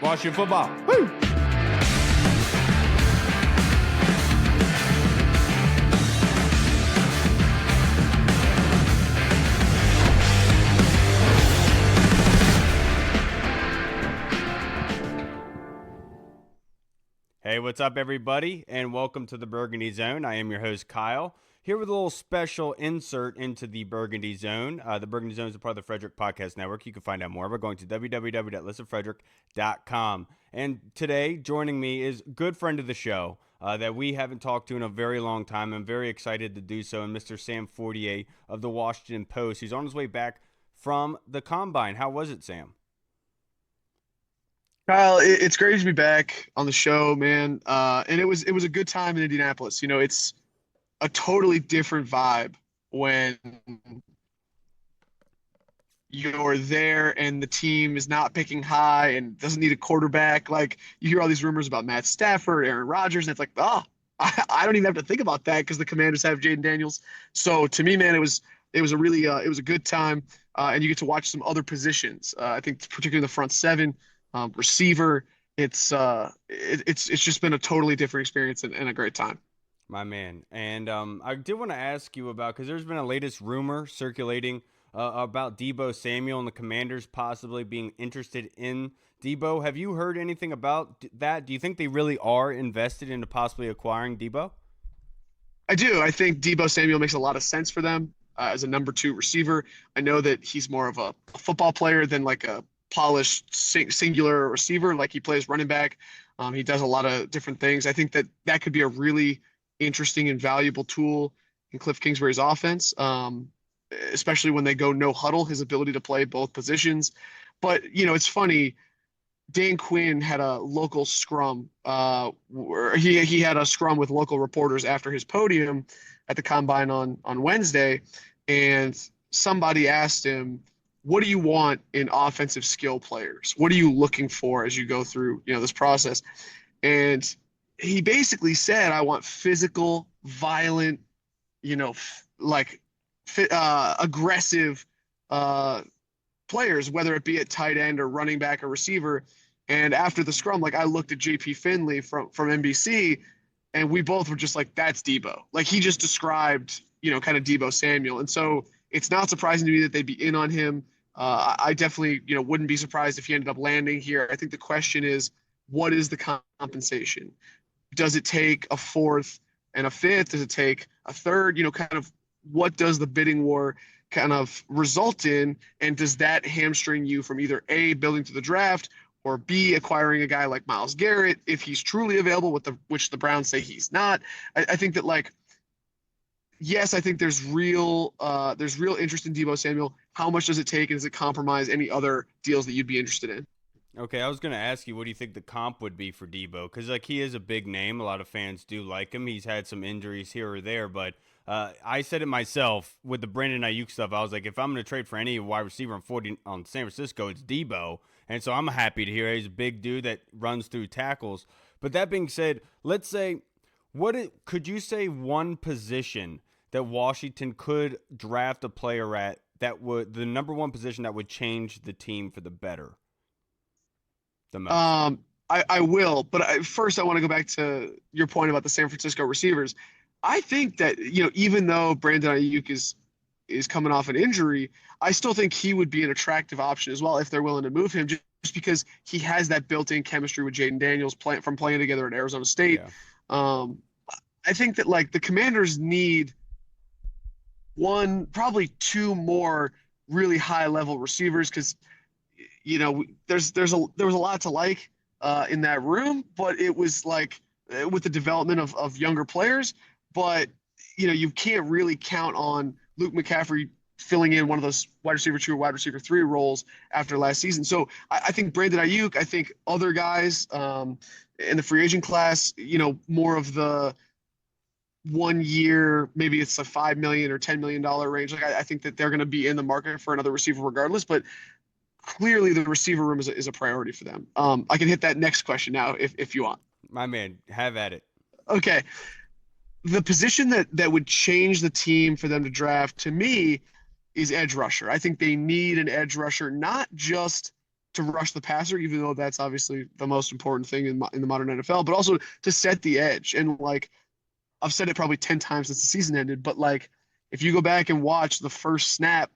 Washington football. Woo! Hey, what's up, everybody, and welcome to the Burgundy Zone. I am your host, Kyle, here with a little special insert into the Burgundy Zone. The Burgundy Zone is a part of the Frederick Podcast Network. You can find out more by going to www.listenfrederick.com. And today, joining me is a good friend of the show that we haven't talked to in a very long time. I'm very excited to do so, and Mr. Sam Fortier of the Washington Post. He's on his way back from the Combine. How was it, Sam? Kyle, it's great to be back on the show, man. And it was a good time in Indianapolis. You know, it's a totally different vibe when you're there and the team is not picking high and doesn't need a quarterback. Like, you hear all these rumors about Matt Stafford, Aaron Rodgers, and it's like, I don't even have to think about that because the Commanders have Jaden Daniels. So to me, man, it was a really it was a good time, and you get to watch some other positions. I think particularly the front seven. Receiver, it's just been a totally different experience and a great time. My man. And I did want to ask you about, because there's been a latest rumor circulating about Debo Samuel and the Commanders possibly being interested in Debo. Have you heard anything about that? Do you think they really are invested into possibly acquiring Debo? I do. I think Deebo Samuel makes a lot of sense for them as a number 2 receiver. I know that he's more of a football player than like a polished singular receiver. Like, he plays running back. He does a lot of different things. I think that could be a really interesting and valuable tool in Cliff Kingsbury's offense, especially when they go no huddle, his ability to play both positions. But, you know, it's funny. Dan Quinn had a local scrum where he had a scrum with local reporters after his podium at the Combine on Wednesday. And somebody asked him, what do you want in offensive skill players? What are you looking for as you go through, this process? And he basically said, I want physical, violent, aggressive players, whether it be at tight end or running back or receiver. And after the scrum, like, I looked at JP Finley from NBC, and we both were just like, that's Debo. Like, he just described, kind of Deebo Samuel. And so it's not surprising to me that they'd be in on him. I definitely, wouldn't be surprised if he ended up landing here. I think the question is, what is the compensation? Does it take a 4th and a 5th? Does it take a 3rd? Kind of what does the bidding war kind of result in? And does that hamstring you from either A, building to the draft, or B, acquiring a guy like Myles Garrett if he's truly available, which the Browns say he's not? I think that, like, yes, I think there's real interest in Deebo Samuel. How much does it take, and does it compromise any other deals that you'd be interested in? Okay, I was going to ask you, what do you think the comp would be for Debo? Because, like, he is a big name. A lot of fans do like him. He's had some injuries here or there, but I said it myself with the Brandon Ayuk stuff. I was like, if I'm going to trade for any wide receiver on San Francisco, it's Debo. And so I'm happy to hear he's a big dude that runs through tackles. But that being said, let's say, could you say one position that Washington could draft a player at that would, the number one position that would change the team for the better? The most. I will, but first I want to go back to your point about the San Francisco receivers. I think that, even though Brandon Ayuk is coming off an injury, I still think he would be an attractive option as well if they're willing to move him, just because he has that built-in chemistry with Jaden Daniels from playing together at Arizona State. Yeah. I think that, like, the Commanders need probably 2 more really high-level receivers, because there was a lot to like in that room, but it was like with the development of younger players. But you can't really count on Luke McCaffrey filling in one of those wide receiver 2 or wide receiver 3 roles after last season. So I think Brandon Ayuk, I think other guys in the free agent class, more of the 1 year, maybe it's a $5 million or $10 million range. Like, I think that they're going to be in the market for another receiver regardless, but clearly the receiver room is a priority for them. I can hit that next question now if you want. My man, have at it. Okay. The position that would change the team for them to draft, to me, is edge rusher. I think they need an edge rusher, not just to rush the passer, even though that's obviously the most important thing in the modern NFL, but also to set the edge. And like I've said it probably 10 times since the season ended, but like if you go back and watch the first snap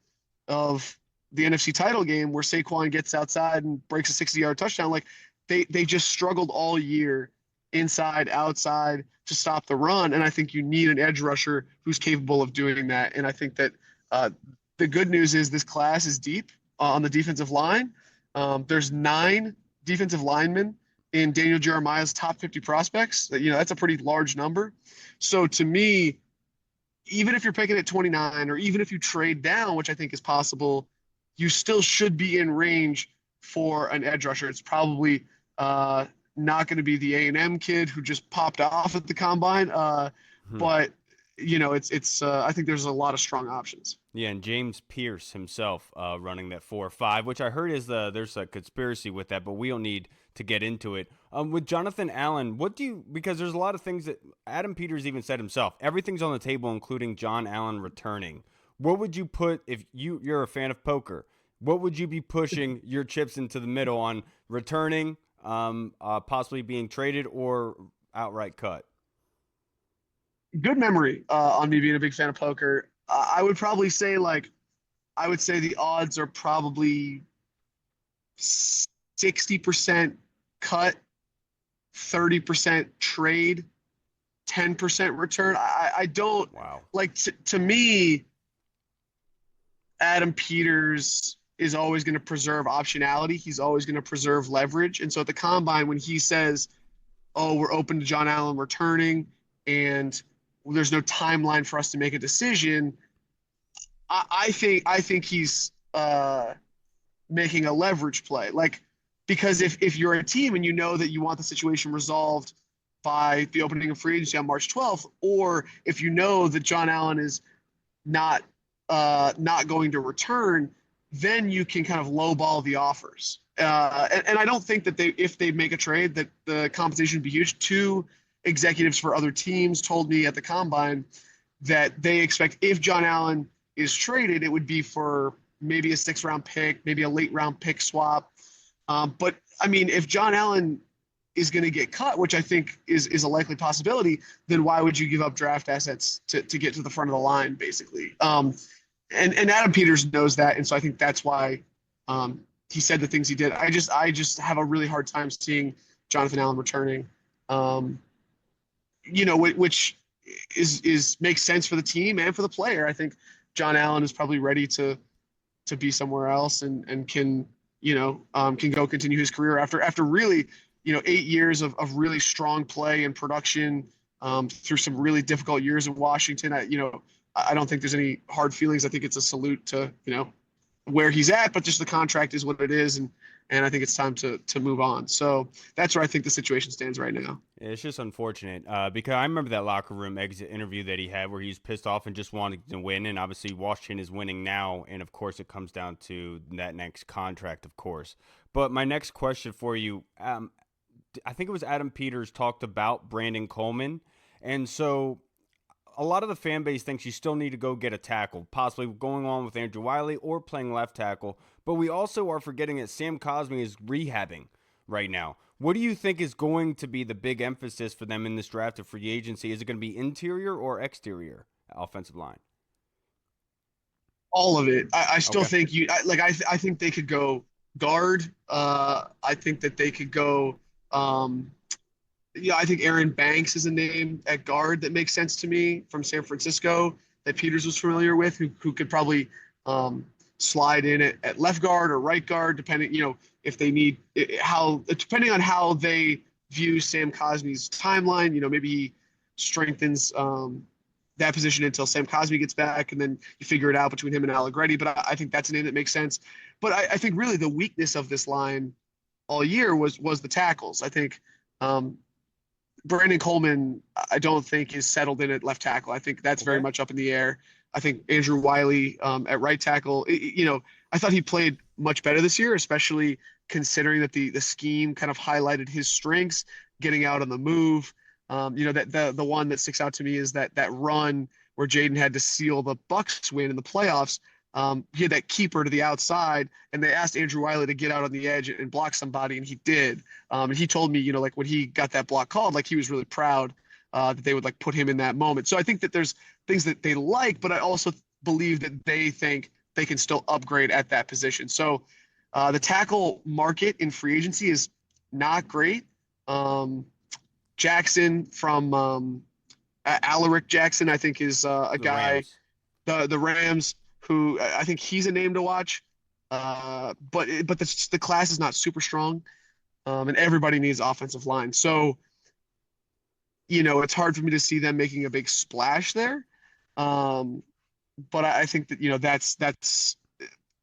of the NFC title game where Saquon gets outside and breaks a 60-yard touchdown, like they just struggled all year inside, outside to stop the run. And I think you need an edge rusher who's capable of doing that. And I think that uh, the good news is this class is deep on the defensive line. There's 9 defensive linemen in Daniel Jeremiah's top 50 prospects. That's a pretty large number. So to me, even if you're picking at 29 or even if you trade down, which I think is possible, you still should be in range for an edge rusher. It's probably not going to be the A&M kid who just popped off at the combine, but it's I think there's a lot of strong options. Yeah, and James Pierce himself running that 4-5, which I heard is there's a conspiracy with that, but we don't need to get into it. With Jonathan Allen, because there's a lot of things that Adam Peters even said himself, everything's on the table, including John Allen returning. What would you put if you're a fan of poker? What would you be pushing your chips into the middle on returning, possibly being traded, or outright cut? Good memory on me being a big fan of poker. I would probably say the odds are probably 60% cut, 30% trade, 10% return. I don't Wow. like to me, Adam Peters is always going to preserve optionality. He's always going to preserve leverage. And so at the combine, when he says, oh, we're open to John Allen returning and there's no timeline for us to make a decision, I think he's making a leverage play. Like, because if you're a team and you know that you want the situation resolved by the opening of free agency on March 12th, or if you know that John Allen is not going to return, then you can kind of lowball the offers. And I don't think that if they make a trade, that the compensation would be huge. 2 executives for other teams told me at the combine that they expect if John Allen is traded, it would be for maybe a 6th-round pick, maybe a late-round pick swap. But I mean, if John Allen is going to get cut, which I think is a likely possibility, then why would you give up draft assets to get to the front of the line, basically? And Adam Peters knows that, and so I think that's why he said the things he did. I just have a really hard time seeing Jonathan Allen returning, which is makes sense for the team and for the player. I think John Allen is probably ready to be somewhere else and can go continue his career after really 8 years of really strong play and production through some really difficult years in Washington. I don't think there's any hard feelings. I think it's a salute to where he's at, but just the contract is what it is, and I think it's time to move on. So that's where I think the situation stands right now. It's just unfortunate because I remember that locker room exit interview that he had where he was pissed off and just wanted to win. And obviously Washington is winning now. And of course it comes down to that next contract, of course. But my next question for you, I think it was Adam Peters talked about Brandon Coleman. And so a lot of the fan base thinks you still need to go get a tackle, possibly going on with Andrew Wiley or playing left tackle. But we also are forgetting that Sam Cosmi is rehabbing right now. What do you think is going to be the big emphasis for them in this draft of free agency? Is it going to be interior or exterior offensive line? All of it. I still Okay. think I think they could go guard. I think that they could go. I think Aaron Banks is a name at guard that makes sense to me from San Francisco that Peters was familiar with, who could probably slide in at left guard or right guard, depending, if they need depending on how they view Sam Cosmi's timeline. Maybe he strengthens that position until Sam Cosmi gets back, and then you figure it out between him and Allegretti. But I think that's a name that makes sense. But I think really the weakness of this line all year was the tackles. I think Brandon Coleman, I don't think is settled in at left tackle. I think that's very much up in the air. I think Andrew Wiley at right tackle, I thought he played much better this year, especially considering that the scheme kind of highlighted his strengths, getting out on the move. That the one that sticks out to me is that run where Jaden had to seal the Bucks win in the playoffs. he had that keeper to the outside, and they asked Andrew Wiley to get out on the edge and block somebody, and he did. And he told me, like when he got that block called, like he was really proud that they would like put him in that moment. So I think that there's things that they like, but I also believe that they think they can still upgrade at that position. So the tackle market in free agency is not great. Jackson from Alaric Jackson, I think, is a The guy, Rams. the Rams, who I think he's a name to watch. But the class is not super strong, and everybody needs offensive line. So it's hard for me to see them making a big splash there. Um, but I think that that's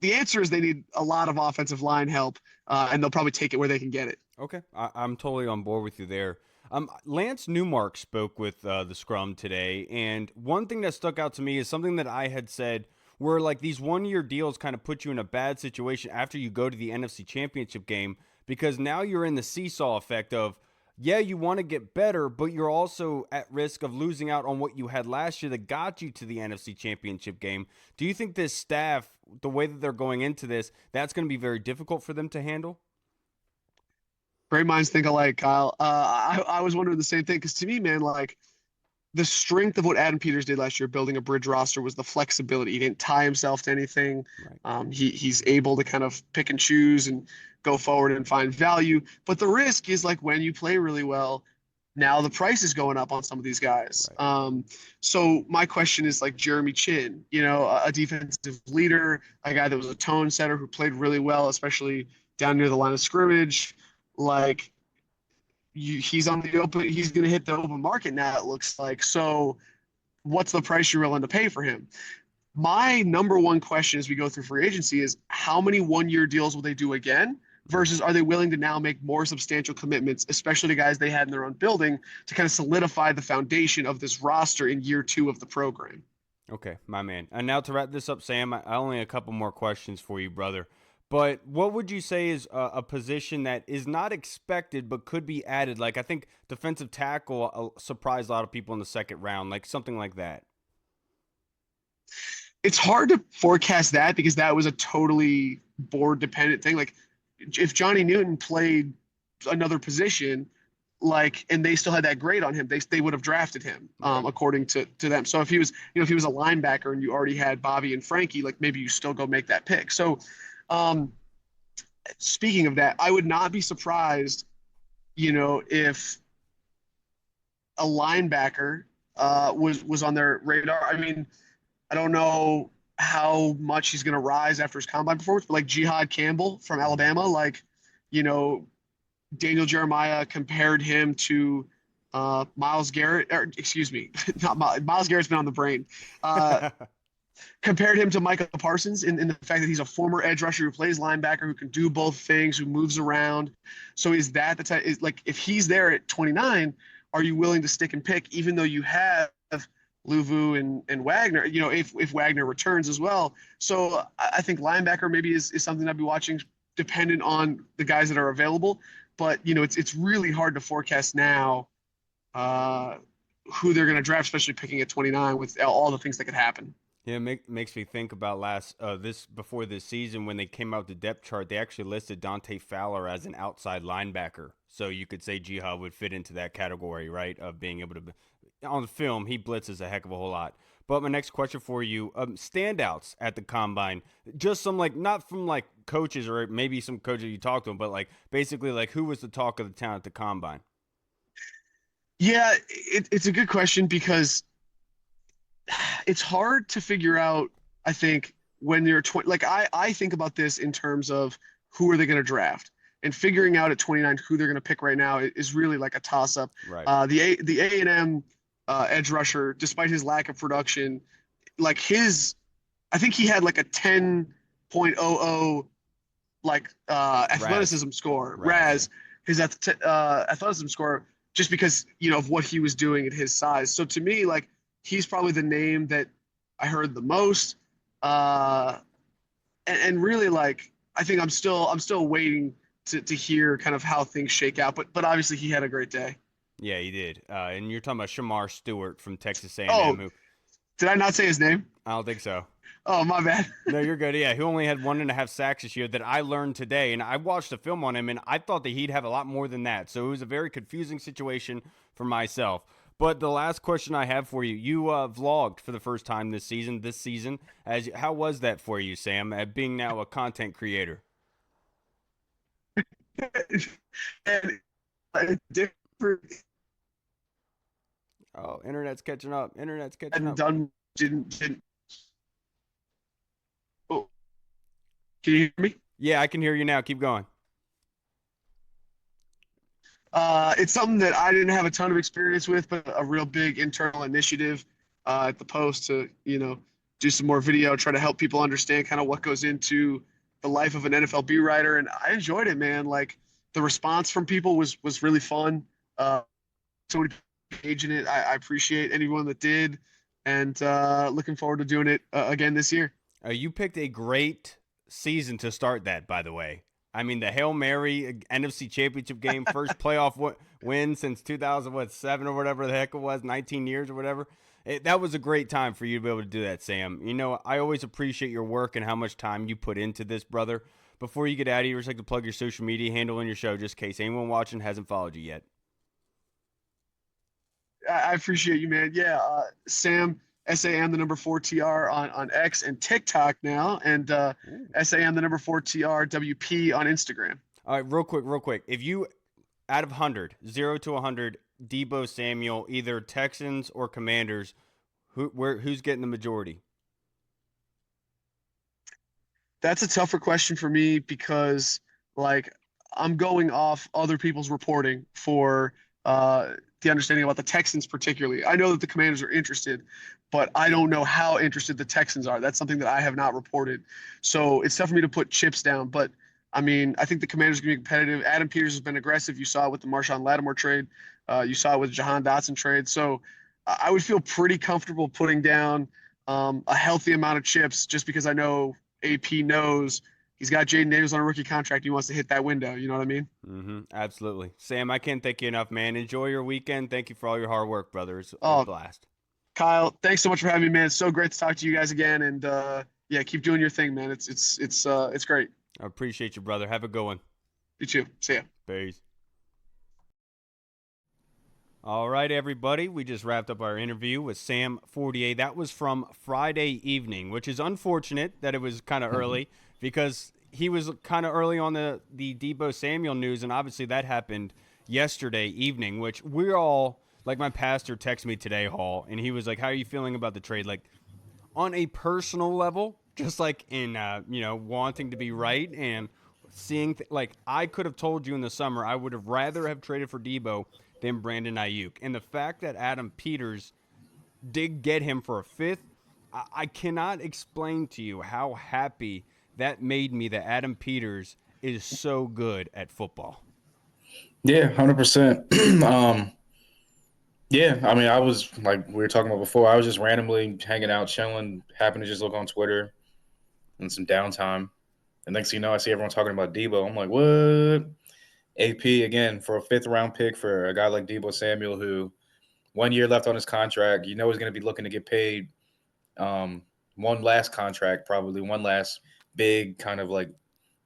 the answer is they need a lot of offensive line help, and they'll probably take it where they can get it. Okay, I'm totally on board with you there. Lance Newmark spoke with the Scrum today, and one thing that stuck out to me is something that I had said, where like these 1 year deals kind of put you in a bad situation after you go to the NFC Championship game, because now you're in the seesaw effect of, yeah, you want to get better, but you're also at risk of losing out on what you had last year that got you to the NFC Championship game. Do you think this staff, the way that they're going into this, that's going to be very difficult for them to handle? Great minds think alike, Kyle. I was wondering the same thing because to me, man, like the strength of what Adam Peters did last year, building a bridge roster, was the flexibility. He didn't tie himself to anything. Right. He's able to kind of pick and choose and go forward and find value. But the risk is like when you play really well, now the price is going up on some of these guys. Right. So my question is like Jeremy Chin, a defensive leader, a guy that was a tone setter who played really well, especially down near the line of scrimmage. Like he's on the open, he's going to hit the open market now, it looks like. So what's the price you're willing to pay for him? My number one question as we go through free agency is how many 1 year deals will they do again versus are they willing to now make more substantial commitments, especially to guys they had in their own building, to kind of solidify the foundation of this roster in year 2 of the program. Okay, my man. And now to wrap this up, Sam, I only have a couple more questions for you, brother. But what would you say is a position that is not expected but could be added? Like I think defensive tackle surprised a lot of people in the second round, like something like that. It's hard to forecast that because that was a totally board dependent thing. Like if Johnny Newton played another position, like and they still had that grade on him, they would have drafted him Okay. according to them. So if he was if he was a linebacker and you already had Bobby and Frankie, like maybe you still go make that pick. So um, speaking of that, I would not be surprised, if a linebacker was on their radar. I mean, I don't know how much he's going to rise after his combine performance, but like Jihad Campbell from Alabama, like, you know, Daniel Jeremiah compared him to Miles Garrett, or excuse me, not Miles Garrett's been on the brain. Compared him to Micah Parsons in the fact that he's a former edge rusher who plays linebacker, who can do both things, who moves around. So is that the type? Is like if he's there at 29, are you willing to stick and pick, even though you have Luvu and Wagner? If Wagner returns as well. So I think linebacker maybe is something I'd be watching, dependent on the guys that are available. But it's really hard to forecast now who they're going to draft, especially picking at 29 with all the things that could happen. Yeah, makes me think about before this season when they came out with the depth chart. They actually listed Dante Fowler as an outside linebacker, so you could say Jihad would fit into that category, right? Of being able to, on the film, he blitzes a heck of a whole lot. But my next question for you: standouts at the combine, just some like not from like coaches or maybe some coaches you talked to them, but like basically like who was the talk of the town at the combine? Yeah, it's a good question because it's hard to figure out, I think, when you're 20. Like I think about this in terms of who are they going to draft, and figuring out at 29 who they're going to pick right now is really like a toss up. Right. The A&M edge rusher, despite his lack of production, like I think he had like a 10.00 like athleticism score, Raz. his athleticism score, just because of what he was doing at his size. So to me, like he's probably the name that I heard the most. And really, like I think I'm still waiting to hear kind of how things shake out. But obviously he had a great day. Yeah, he did. And you're talking about Shamar Stewart from Texas A&M, Oh, who did I not say his name? I don't think so. Oh, my bad. No, you're good. Yeah, he only had 1.5 sacks this year that I learned today, and I watched a film on him, and I thought that he'd have a lot more than that. So it was a very confusing situation for myself. But the last question I have for you: you vlogged for the first time this season. As how was that for you, Sam? At being now a content creator. And different Oh, internet's catching up. Internet's catching hadn't up. done didn't. Oh, can you hear me? Yeah, I can hear you now. Keep going. It's something that I didn't have a ton of experience with, but a real big internal initiative at the Post to, do some more video, try to help people understand kind of what goes into the life of an NFL beat writer. And I enjoyed it, man. Like the response from people was really fun. So many people engaged in it. I appreciate anyone that did, and looking forward to doing it again this year. You picked a great season to start that, by the way. I mean, the Hail Mary NFC Championship game, first playoff win since 2007 or whatever the heck it was, 19 years or whatever. That was a great time for you to be able to do that, Sam. You know, I always appreciate your work and how much time you put into this, brother. Before you get out of here, just like to plug your social media handle in your show, just in case anyone watching hasn't followed you yet. I appreciate you, man. Yeah, Sam SAM the number 4TR on X and TikTok now, and SAM the number 4TR WP on Instagram. All right, real quick. If you out of 100, 0 to 100, Debo Samuel, either Texans or Commanders, who's getting the majority? That's a tougher question for me because like I'm going off other people's reporting for the understanding about the Texans particularly. I know that the Commanders are interested, but I don't know how interested the Texans are. That's something that I have not reported. So it's tough for me to put chips down. But I mean, I think the Commanders are going to be competitive. Adam Peters has been aggressive. You saw it with the Marshawn Lattimore trade. You saw it with Jahan Dotson trade. So I would feel pretty comfortable putting down a healthy amount of chips just because I know AP knows he's got Jaden Daniels on a rookie contract. He wants to hit that window. You know what I mean? Absolutely. Sam, I can't thank you enough, man. Enjoy your weekend. Thank you for all your hard work, brother. It's a Oh, blast. Kyle, thanks so much for having me, man. It's so great to talk to you guys again. And yeah, keep doing your thing, man. It's great. I appreciate you, brother. Have a good one. You too. See ya. Peace. All right, everybody. We just wrapped up our interview with Sam Fortier. That was from Friday evening, which is unfortunate that it was kind of early because he was kind of early on the Debo Samuel news, and obviously that happened yesterday evening, which we're all, like my pastor texted me today, Hall, and he was like, how are you feeling about the trade? Like, on a personal level, just like in, wanting to be right and seeing, like, I could have told you in the summer I would have rather have traded for Debo than Brandon Ayuk. And the fact that Adam Peters did get him for a fifth, I cannot explain to you how happy that made me that Adam Peters is so good at football. Yeah, 100%. Yeah, I mean, I was like we were talking about before. I was just randomly hanging out, chilling. Happened to just look on Twitter and some downtime. And next thing you know, I see everyone talking about Debo. I'm like, what? AP again for a fifth round pick for a guy like Debo Samuel, who 1 year left on his contract. You know he's going to be looking to get paid one last contract, probably one last big kind of like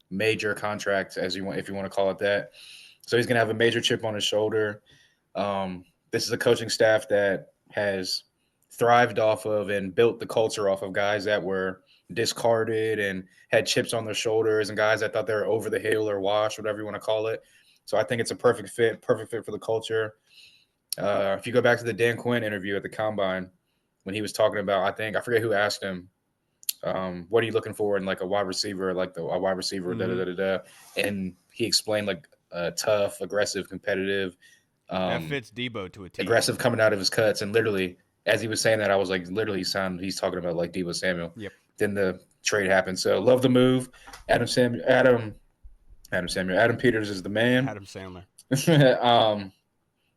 major contract, as you want, if you want to call it that. So he's going to have a major chip on his shoulder. This is a coaching staff that has thrived off of and built the culture off of guys that were discarded and had chips on their shoulders and guys that thought they were over the hill or washed, whatever you want to call it. So I think it's a perfect fit for the culture. If you go back to the Dan Quinn interview at the Combine, when he was talking about, I forget who asked him, what are you looking for in like a wide receiver, like a wide receiver, da da da da da. And he explained like tough, aggressive, competitive, That fits Debo to a T. aggressive coming out of his cuts. And literally, as he was saying that, I was like, literally, he's talking about like Deebo Samuel. Yep. Then the trade happened. So love the move. Adam Peters is the man. Adam Sandler.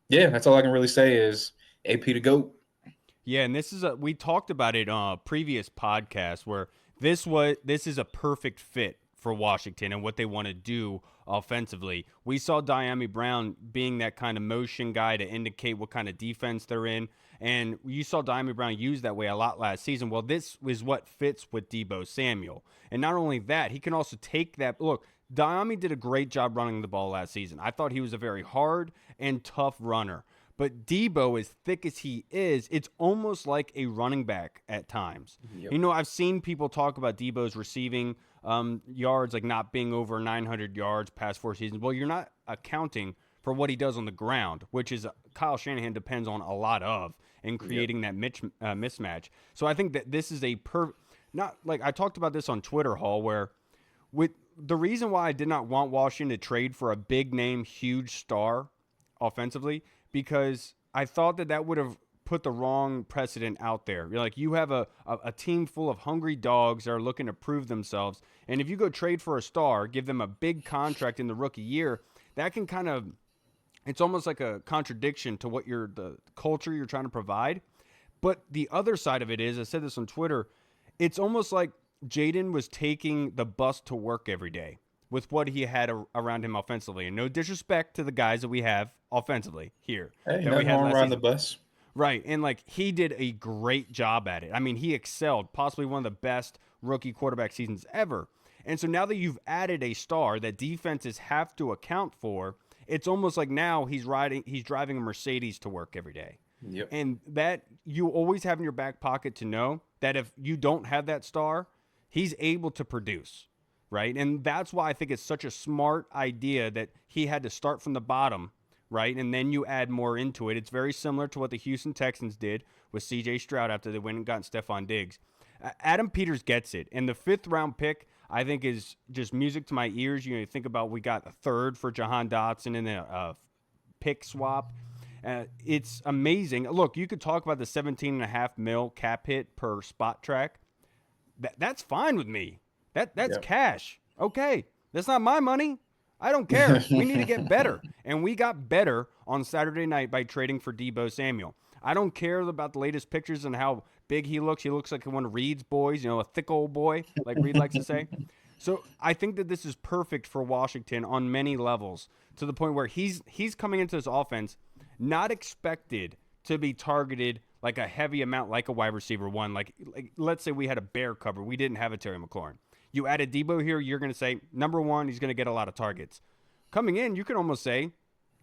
Yeah, that's all I can really say is AP to GOAT. Yeah, and we talked about it on a previous podcast where this is a perfect fit for Washington and what they want to do offensively. We saw Diami Brown being that kind of motion guy to indicate what kind of defense they're in. And you saw Diamond Brown used that way a lot last season. Well, this is what fits with Debo Samuel. And not only that, he can also take that. Look, Diami did a great job running the ball last season. I thought he was a very hard and tough runner. But Debo, as thick as he is, it's almost like a running back at times. Yep. You know, I've seen people talk about Debo's receiving yards, like not being over 900 yards past 4 seasons. Well, you're not accounting for what he does on the ground, which is Kyle Shanahan depends on a lot of in creating that mismatch. So I think that this is not like I talked about this on Twitter, Hall, where with the reason why I did not want Washington to trade for a big name, huge star offensively, because I thought that would have put the wrong precedent out there. You're like, you have a team full of hungry dogs that are looking to prove themselves. And if you go trade for a star, give them a big contract in the rookie year, that can kind of, it's almost like a contradiction to what the culture you're trying to provide. But the other side of it is, I said this on Twitter, it's almost like Jaden was taking the bus to work every day with what he had around him offensively. And no disrespect to the guys that we have offensively here. Hey, that nothing we had wrong last around the season. bus. Right. And like he did a great job at it. I mean, he excelled, possibly one of the best rookie quarterback seasons ever. And so now that you've added a star that defenses have to account for, it's almost like now he's driving a Mercedes to work every day. Yep. And that you always have in your back pocket to know that if you don't have that star, he's able to produce. Right. And that's why I think it's such a smart idea that he had to start from the bottom. Right. And then you add more into it. It's very similar to what the Houston Texans did with CJ Stroud after they went and got Stephon Diggs. Adam Peters gets it. And the 5th round pick, I think, is just music to my ears. You know, you think about we got a 3rd for Jahan Dotson in a pick swap. It's amazing. Look, you could talk about the $17.5 million cap hit per spot track. That's fine with me. That's cash. Okay. That's not my money. I don't care. We need to get better. And we got better on Saturday night by trading for Debo Samuel. I don't care about the latest pictures and how big he looks. He looks like one of Reed's boys, a thick old boy, like Reed likes to say. So I think that this is perfect for Washington on many levels, to the point where he's coming into this offense not expected to be targeted like a heavy amount, like a wide receiver one. Like let's say we had a bear cover. We didn't have a Terry McLaurin. You added Debo here, you're going to say, number one, he's going to get a lot of targets. Coming in, you can almost say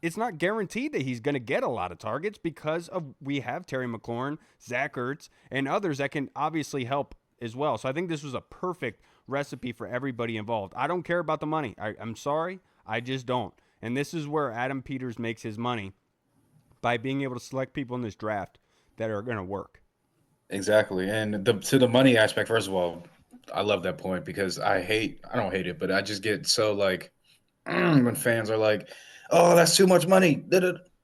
it's not guaranteed that he's going to get a lot of targets because we have Terry McLaurin, Zach Ertz, and others that can obviously help as well. So I think this was a perfect recipe for everybody involved. I don't care about the money. I'm sorry. I just don't. And this is where Adam Peters makes his money, by being able to select people in this draft that are going to work. Exactly. And to the money aspect, first of all, I love that point because I don't hate it, but I just get so like when fans are like, "Oh, that's too much money."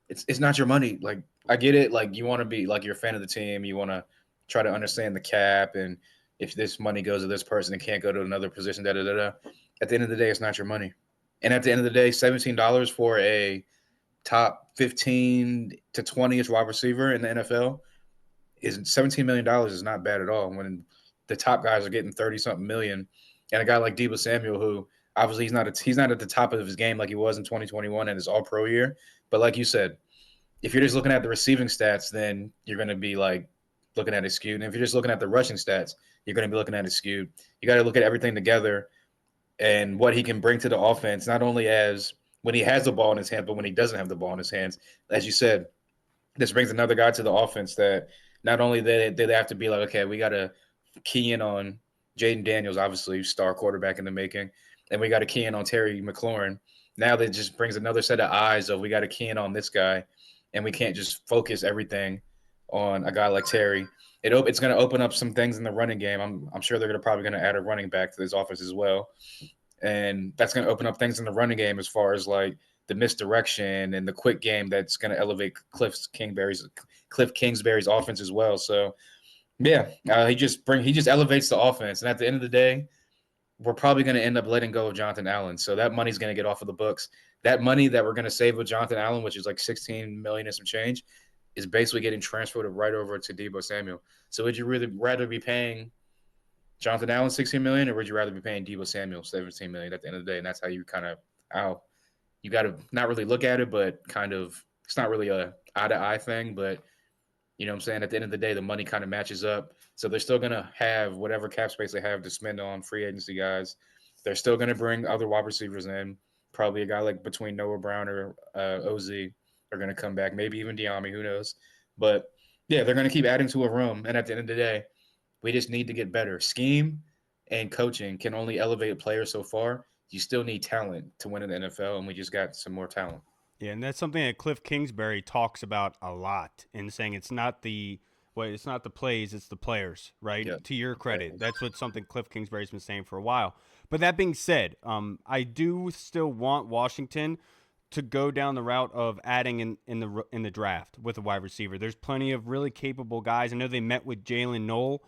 It's not your money. Like I get it. Like you want to be like you're a fan of the team. You want to try to understand the cap and if this money goes to this person, it can't go to another position. Da da da da. At the end of the day, it's not your money. And at the end of the day, $17 for a top 15 to 20th wide receiver in the NFL is $17 million is not bad at all. When the top guys are getting 30-something million, and a guy like Debo Samuel, who obviously he's not at the top of his game like he was in 2021 and his All-Pro year. But like you said, if you're just looking at the receiving stats, then you're going to be like looking at it skewed. And if you're just looking at the rushing stats, you're going to be looking at it skewed. You got to look at everything together and what he can bring to the offense, not only as when he has the ball in his hand, but when he doesn't have the ball in his hands. As you said, this brings another guy to the offense that not only they have to be like, okay, we got to key in on Jaden Daniels, obviously star quarterback in the making, and we got to key in on Terry McLaurin. Now that just brings another set of eyes of we got to key in on this guy, and we can't just focus everything on a guy like Terry. It's going to open up some things in the running game. I'm sure they're probably going to add a running back to this offense as well, and that's going to open up things in the running game as far as like the misdirection and the quick game that's going to elevate Cliff Kingsbury's offense as well. So, yeah, he just elevates the offense, and at the end of the day, we're probably going to end up letting go of Jonathan Allen. So that money's going to get off of the books. That money that we're going to save with Jonathan Allen, which is like $16 million and some change, is basically getting transferred right over to Debo Samuel. So would you really rather be paying Jonathan Allen $16 million, or would you rather be paying Debo Samuel $17 million at the end of the day? And that's how you kind of you got to not really look at it, but kind of it's not really a eye-to-eye thing, but You know what I'm saying? At the end of the day, the money kind of matches up. So they're still going to have whatever cap space they have to spend on free agency guys. They're still going to bring other wide receivers in. Probably a guy like between Noah Brown or OZ are going to come back. Maybe even Diami, who knows? But yeah, they're going to keep adding to a room. And at the end of the day, we just need to get better. Scheme and coaching can only elevate a player so far. You still need talent to win in the NFL, and we just got some more talent. Yeah, and that's something that Cliff Kingsbury talks about a lot in saying it's not the plays, it's the players, right? Yeah. To your credit, that's what something Cliff Kingsbury's been saying for a while. But that being said, I do still want Washington to go down the route of adding in the draft with a wide receiver. There's plenty of really capable guys. I know they met with Jalen Knoll,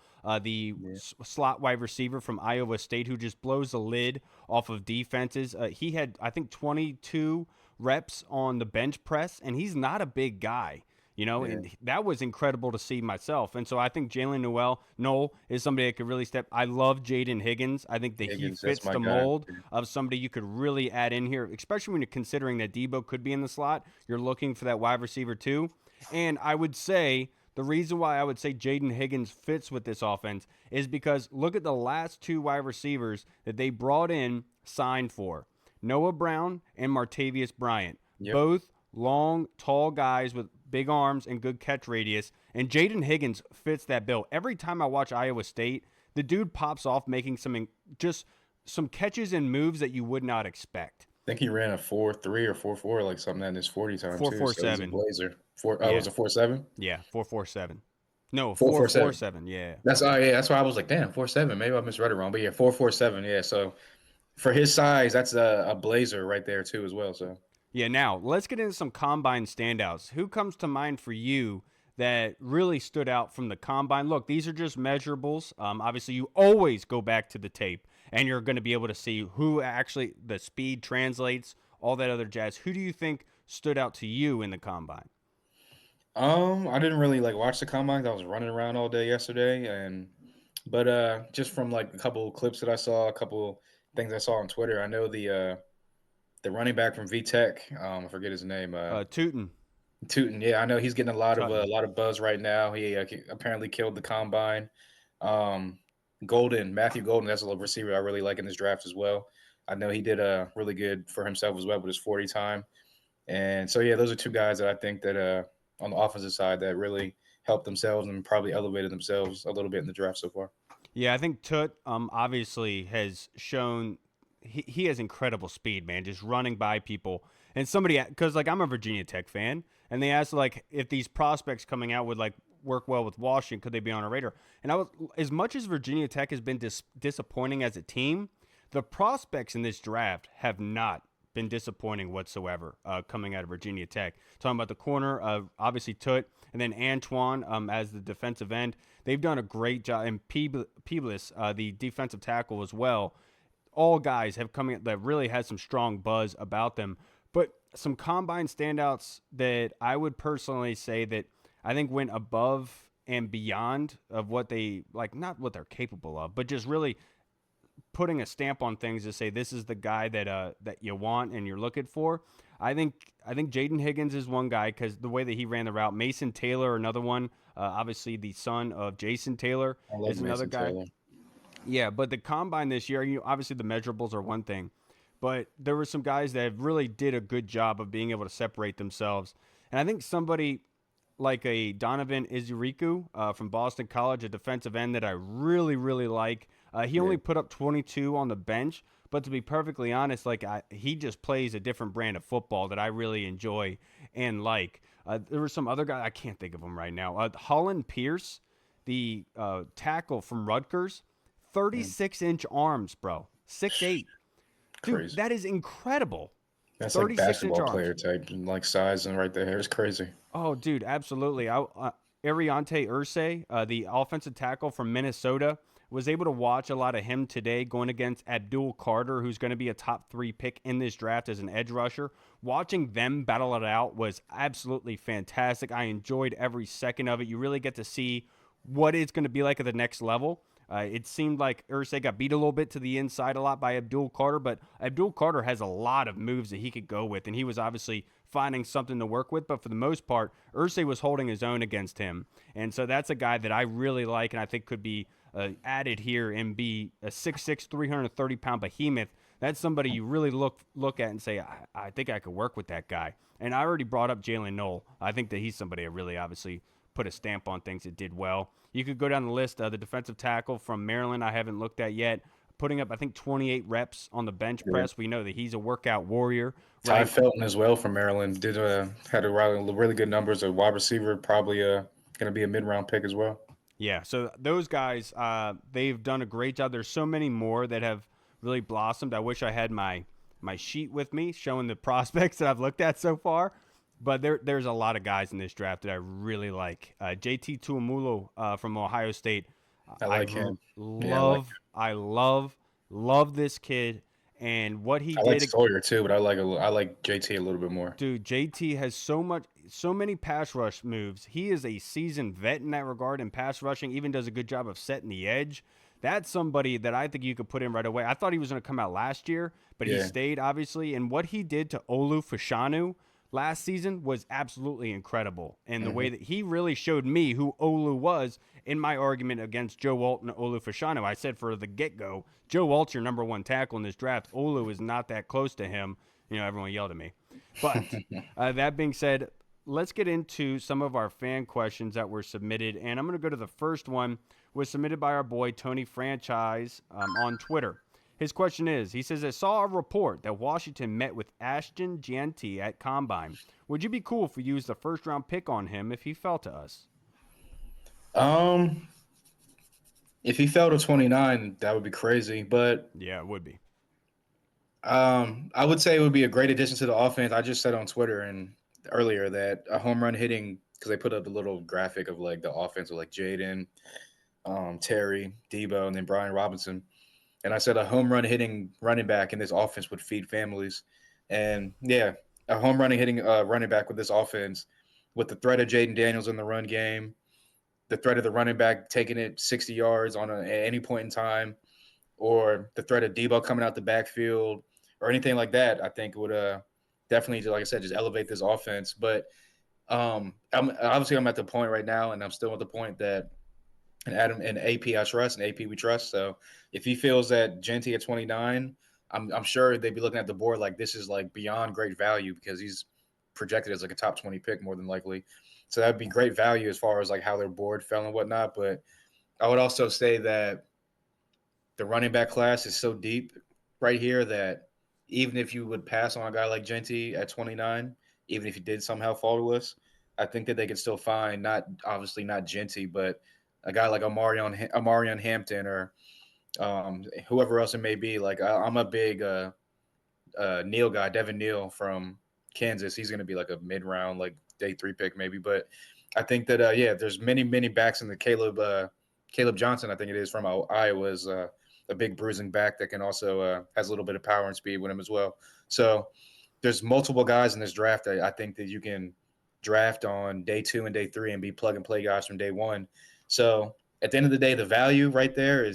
slot wide receiver from Iowa State, who just blows the lid off of defenses. He had, I think, 22 reps on the bench press, and he's not a big guy. And that was incredible to see myself. And so I think Jalen Knoll is somebody that could really step. I love Jaden Higgins. I think that he fits the mold of somebody you could really add in here, especially when you're considering that Deebo could be in the slot. You're looking for that wide receiver too. And I would say the reason why I would say Jaden Higgins fits with this offense is because look at the last two wide receivers that they brought in, signed for. Noah Brown and Martavius Bryant. Yep. Both long, tall guys with big arms and good catch radius. And Jaden Higgins fits that bill. Every time I watch Iowa State, the dude pops off making some catches and moves that you would not expect. I think he ran a 4.3 or 4.4, like something in his 40 time. 4.47. Blazer. It was a 4.7? Yeah, 4.47. No, 4.47. Yeah. That's why I was like, damn, 4.7. Maybe I misread it wrong. But yeah, 4.47. Yeah. So for his size, that's a blazer right there too as well. So yeah, now let's get into some combine standouts. Who comes to mind for you that really stood out from the combine? Look, these are just measurables. Obviously, you always go back to the tape, and you're going to be able to see who actually the speed translates, all that other jazz. Who do you think stood out to you in the combine? I didn't really watch the combines. I was running around all day yesterday, but just from a couple clips that I saw, a couple things I saw on Twitter, I know the running back from VTech, I forget his name. Tootin. Tootin, yeah, I know he's getting a lot of buzz right now. He apparently killed the combine. Matthew Golden, that's a receiver I really like in this draft as well. I know he did really good for himself as well with his 40 time. And so yeah, those are two guys that I think that on the offensive side that really helped themselves and probably elevated themselves a little bit in the draft so far. Yeah, I think Toot obviously has shown he has incredible speed, man, just running by people. And somebody, because I'm a Virginia Tech fan, and they asked if these prospects coming out would work well with Washington, could they be on our radar? And I was, as much as Virginia Tech has been disappointing as a team, the prospects in this draft have not been disappointing whatsoever coming out of Virginia Tech. Talking about the corner, obviously Toot, and then Antoine as the defensive end. They've done a great job. And Peeblis, the defensive tackle as well. All guys have come in that really has some strong buzz about them. But some combine standouts that I would personally say that I think went above and beyond of what they not what they're capable of, but just really putting a stamp on things to say this is the guy that you want and you're looking for. I think Jaden Higgins is one guy because the way that he ran the route. Mason Taylor, another one. Obviously, the son of Jason Taylor is another Mason guy. Taylor. Yeah, but the combine this year, obviously the measurables are one thing, but there were some guys that really did a good job of being able to separate themselves. And I think somebody like a Donovan Izuriku from Boston College, a defensive end that I really, really like. He only put up 22 on the bench, but to be perfectly honest, he just plays a different brand of football that I really enjoy and like. There were some other guys, I can't think of them right now. Holland Pierce, the tackle from Rutgers, 36-inch arms, bro. 6'8". Dude, Crazy. that is incredible. That's like basketball player type and size and right there. It's crazy. Oh, dude, absolutely. Ariante Irsay, the offensive tackle from Minnesota, was able to watch a lot of him today going against Abdul Carter, who's going to be a top 3 pick in this draft as an edge rusher. Watching them battle it out was absolutely fantastic. I enjoyed every second of it. You really get to see what it's going to be like at the next level. It seemed like Irsay got beat a little bit to the inside a lot by Abdul Carter, but Abdul Carter has a lot of moves that he could go with, and he was obviously finding something to work with. But for the most part, Irsay was holding his own against him, and so that's a guy that I really like, and I think could be added here and be a 6'6", 330-pound behemoth. That's somebody you really look at and say, I think I could work with that guy. And I already brought up Jalen Knoll. I think that he's somebody that really obviously put a stamp on things that did well. You could go down the list. The defensive tackle from Maryland I haven't looked at yet, putting up, I think, 28 reps on the bench press. We know that he's a workout warrior. Ty Right? Felton as well from Maryland had really good numbers. A wide receiver, probably going to be a mid-round pick as well. Yeah, so those guys, they've done a great job. There's so many more that have really blossomed. I wish I had my sheet with me showing the prospects that I've looked at so far. But there's a lot of guys in this draft that I really like. JT Tuamulu from Ohio State. I like him. I love this kid and what he I did. like Sawyer too, but I like JT a little bit more. Dude, JT has so many pass rush moves. He is a seasoned vet in that regard, and pass rushing even does a good job of setting the edge. That's somebody that I think you could put in right away. I thought he was going to come out last year, but he stayed, obviously. And what he did to Olu Fashanu last season was absolutely incredible. And the way that he really showed me who Olu was in my argument against Joe Alt and Olu Fashanu. I said for the get-go, Joe Alt's your number one tackle in this draft. Olu is not that close to him. Everyone yelled at me. But that being said, let's get into some of our fan questions that were submitted. And I'm going to go to the first one. Was submitted by our boy Tony Franchise on Twitter. His question is, he says, I saw a report that Washington met with Ashton Jeanty at Combine. Would you be cool if we used the first-round pick on him if he fell to us? If he fell to 29, that would be crazy. But yeah, it would be. I would say it would be a great addition to the offense. I just said on Twitter and earlier that a home run hitting, because they put up the little graphic of like the offense with like Jaden, Terry, Debo, and then Brian Robinson. And I said a home run hitting running back in this offense would feed families. And yeah, a home run hitting running back with this offense, with the threat of Jaden Daniels in the run game, the threat of the running back taking it 60 yards at any point in time, or the threat of Debo coming out the backfield or anything like that, I think would definitely, like I said, just elevate this offense. But I'm at the point right now, and I'm still at the point that and Adam and AP I trust, and AP we trust. So if he feels that Jeanty at 29, I'm sure they'd be looking at the board like this is like beyond great value because he's projected as like a top 20 pick more than likely. So that'd be great value as far as like how their board fell and whatnot. But I would also say that the running back class is so deep right here that even if you would pass on a guy like Jeanty at 29, even if he did somehow fall to us, I think that they could still find not Jeanty, but a guy like Amarion Hampton or whoever else it may be. Like I'm a big Neal guy, Devin Neal from Kansas. He's going to be like a mid-round, like day 3 pick maybe. But I think that there's many backs in the Caleb Johnson. I think it is from Iowa is a big bruising back that can also has a little bit of power and speed with him as well. So there's multiple guys in this draft that I think that you can draft on day 2 and day 3 and be plug and play guys from day 1. So at the end of the day, the value right there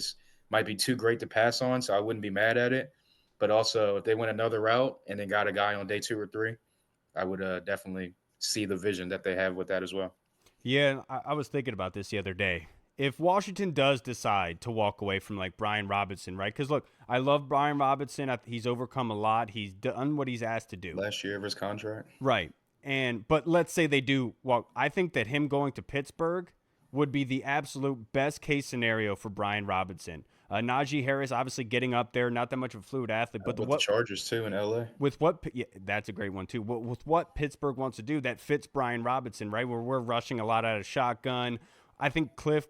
might be too great to pass on. So I wouldn't be mad at it. But also, if they went another route and then got a guy on day 2 or 3, I would definitely see the vision that they have with that as well. Yeah, I was thinking about this the other day. If Washington does decide to walk away from like Brian Robinson, right? Because look, I love Brian Robinson. He's overcome a lot. He's done what he's asked to do. Last year of his contract. Right. But let's say they do. Well, I think that him going to Pittsburgh would be the absolute best case scenario for Brian Robinson. Najee Harris obviously getting up there, not that much of a fluid athlete, but the Chargers too in LA. That's a great one too. With what Pittsburgh wants to do, that fits Brian Robinson, right? Where we're rushing a lot out of shotgun. I think Cliff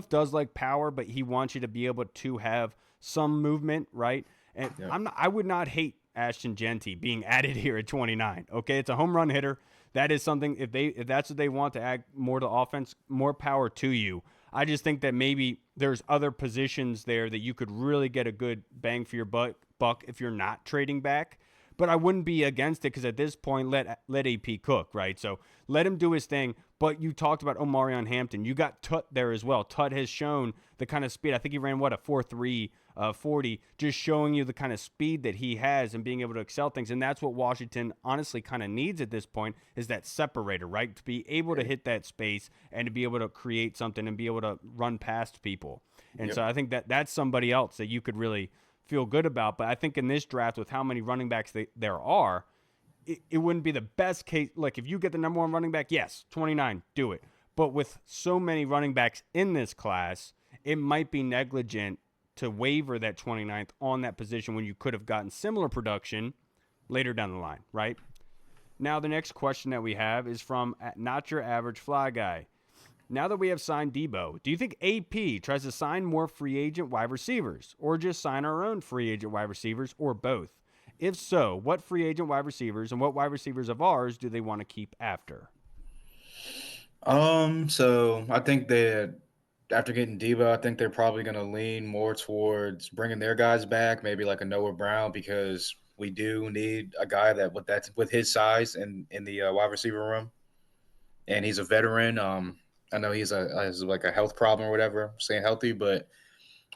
does like power, but he wants you to be able to have some movement, right? And I would not hate Ashton Jeanty being added here at 29. Okay, it's a home run hitter. That is something, if that's what they want to add more to offense, more power to you. I just think that maybe there's other positions there that you could really get a good bang for your buck if you're not trading back. But I wouldn't be against it because at this point, let AP cook, right? So let him do his thing. But you talked about Omarion Hampton. You got Tut there as well. Tut has shown the kind of speed. I think he ran, a 4.3 40, just showing you the kind of speed that he has and being able to excel things. And that's what Washington honestly kind of needs at this point, is that separator, right? To be able to hit that space and to be able to create something and be able to run past people. And so I think that's somebody else that you could really feel good about. But I think in this draft, with how many running backs there are, it wouldn't be the best case. Like, if you get the number one running back, yes, 29, do it. But with so many running backs in this class, it might be negligent to waiver that 29th on that position when you could have gotten similar production later down the line, right? Now, the next question that we have is from Not Your Average Fly Guy. Now that we have signed Deebo, do you think AP tries to sign more free agent wide receivers, or just sign our own free agent wide receivers, or both? If so, what free agent wide receivers and what wide receivers of ours do they want to keep after? So I think that after getting Debo, I think they're probably going to lean more towards bringing their guys back, maybe like a Noah Brown, because we do need a guy that's with his size in the wide receiver room, and he's a veteran. I know has like a health problem or whatever, staying healthy, but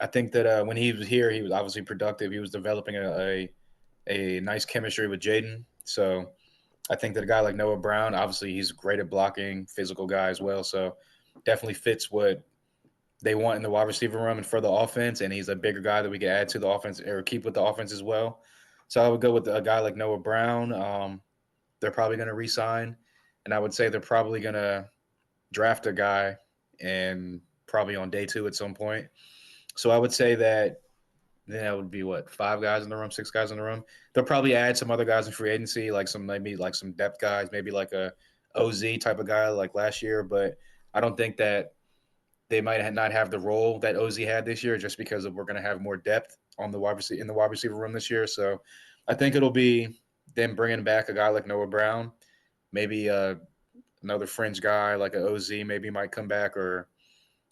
I think that when he was here, he was obviously productive. He was developing a nice chemistry with Jaden. So I think that a guy like Noah Brown, obviously he's great at blocking, physical guy as well. So definitely fits what they want in the wide receiver room and for the offense. And he's a bigger guy that we can add to the offense or keep with the offense as well. So I would go with a guy like Noah Brown. They're probably going to re-sign. And I would say they're probably going to draft a guy and probably on day 2 at some point. So I would say that then that would be what, 5 guys in the room, 6 guys in the room. They'll probably add some other guys in free agency, like some depth guys, maybe like a OZ type of guy like last year. But I don't think that they might not have the role that OZ had this year, just because we're going to have more depth on the in the wide receiver room this year. So I think it'll be them bringing back a guy like Noah Brown, maybe another fringe guy like an OZ maybe might come back, or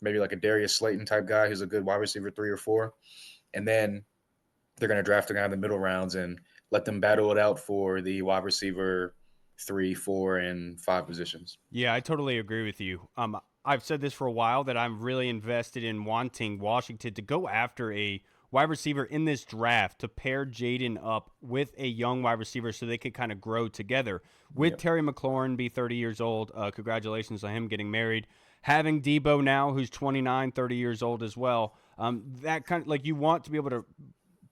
maybe like a Darius Slayton type guy who's a good wide receiver 3 or 4. And then they're going to draft a guy in the middle rounds and let them battle it out for the wide receiver 3, 4, and 5 positions. Yeah, I totally agree with you. I've said this for a while that I'm really invested in wanting Washington to go after a wide receiver in this draft to pair Jaden up with a young wide receiver so they could kind of grow together. With Terry McLaurin, be 30 years old. Congratulations on him getting married. Having Deebo now, who's 29, 30 years old as well. That kind of, like, you want to be able to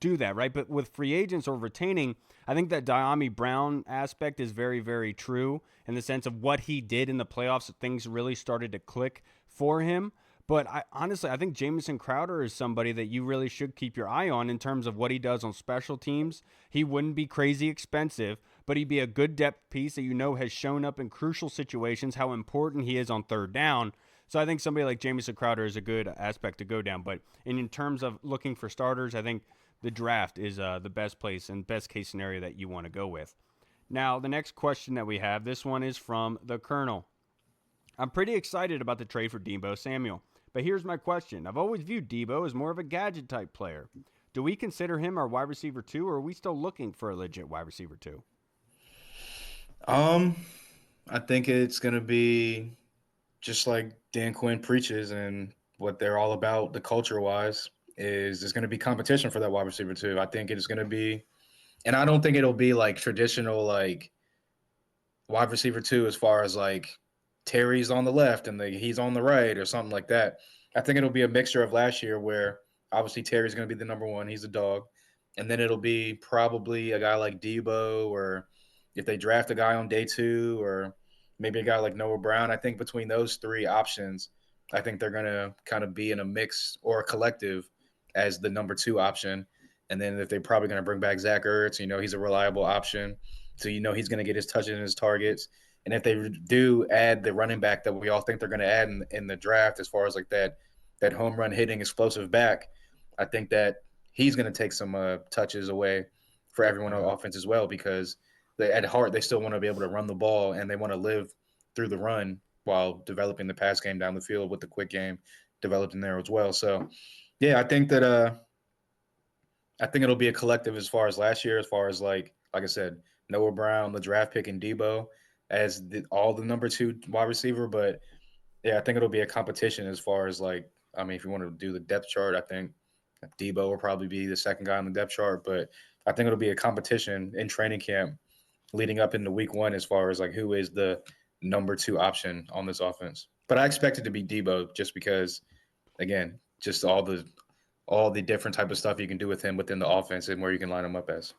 do that, right? But with free agents or retaining, I think that Diami Brown aspect is very, very true in the sense of what he did in the playoffs. Things really started to click for him. But honestly, I think Jamison Crowder is somebody that you really should keep your eye on in terms of what he does on special teams. He wouldn't be crazy expensive, but he'd be a good depth piece that has shown up in crucial situations, how important he is on third down. So I think somebody like Jamison Crowder is a good aspect to go down. But in terms of looking for starters, I think the draft is the best place and best case scenario that you want to go with. Now, the next question that we have, this one is from the Colonel. I'm pretty excited about the trade for Debo Samuel. But here's my question. I've always viewed Debo as more of a gadget type player. Do we consider him our wide receiver 2, or are we still looking for a legit wide receiver 2? I think it's going to be just like Dan Quinn preaches and what they're all about, the culture wise, is there's going to be competition for that wide receiver 2. I think it's going to be, and I don't think it'll be like traditional, like wide receiver 2 as far as like Terry's on the left and he's on the right or something like that. I think it'll be a mixture of last year where obviously Terry's going to be the number 1. He's a dog. And then it'll be probably a guy like Debo, or if they draft a guy on day 2, or maybe a guy like Noah Brown. I think between those 3 options, I think they're going to kind of be in a mix or a collective as the number 2 option. And then if they're probably going to bring back Zach Ertz, he's a reliable option. So he's going to get his touches and his targets. And if they do add the running back that we all think they're going to add in the draft, as far as like that home run hitting explosive back, I think that he's going to take some touches away for everyone on offense as well, because at heart they still want to be able to run the ball and they want to live through the run while developing the pass game down the field with the quick game developed in there as well. So, yeah, I think that I think it'll be a collective as far as last year, as far as like I said, Noah Brown, the draft pick, and Debo. as all the number 2 wide receiver, but yeah, I think it'll be a competition as far as like, I mean, if you want to do the depth chart, I think Debo will probably be the second guy on the depth chart, but I think it'll be a competition in training camp leading up into week 1 as far as like who is the number 2 option on this offense. But I expect it to be Debo just because, again, just all the different type of stuff you can do with him within the offense and where you can line him up as.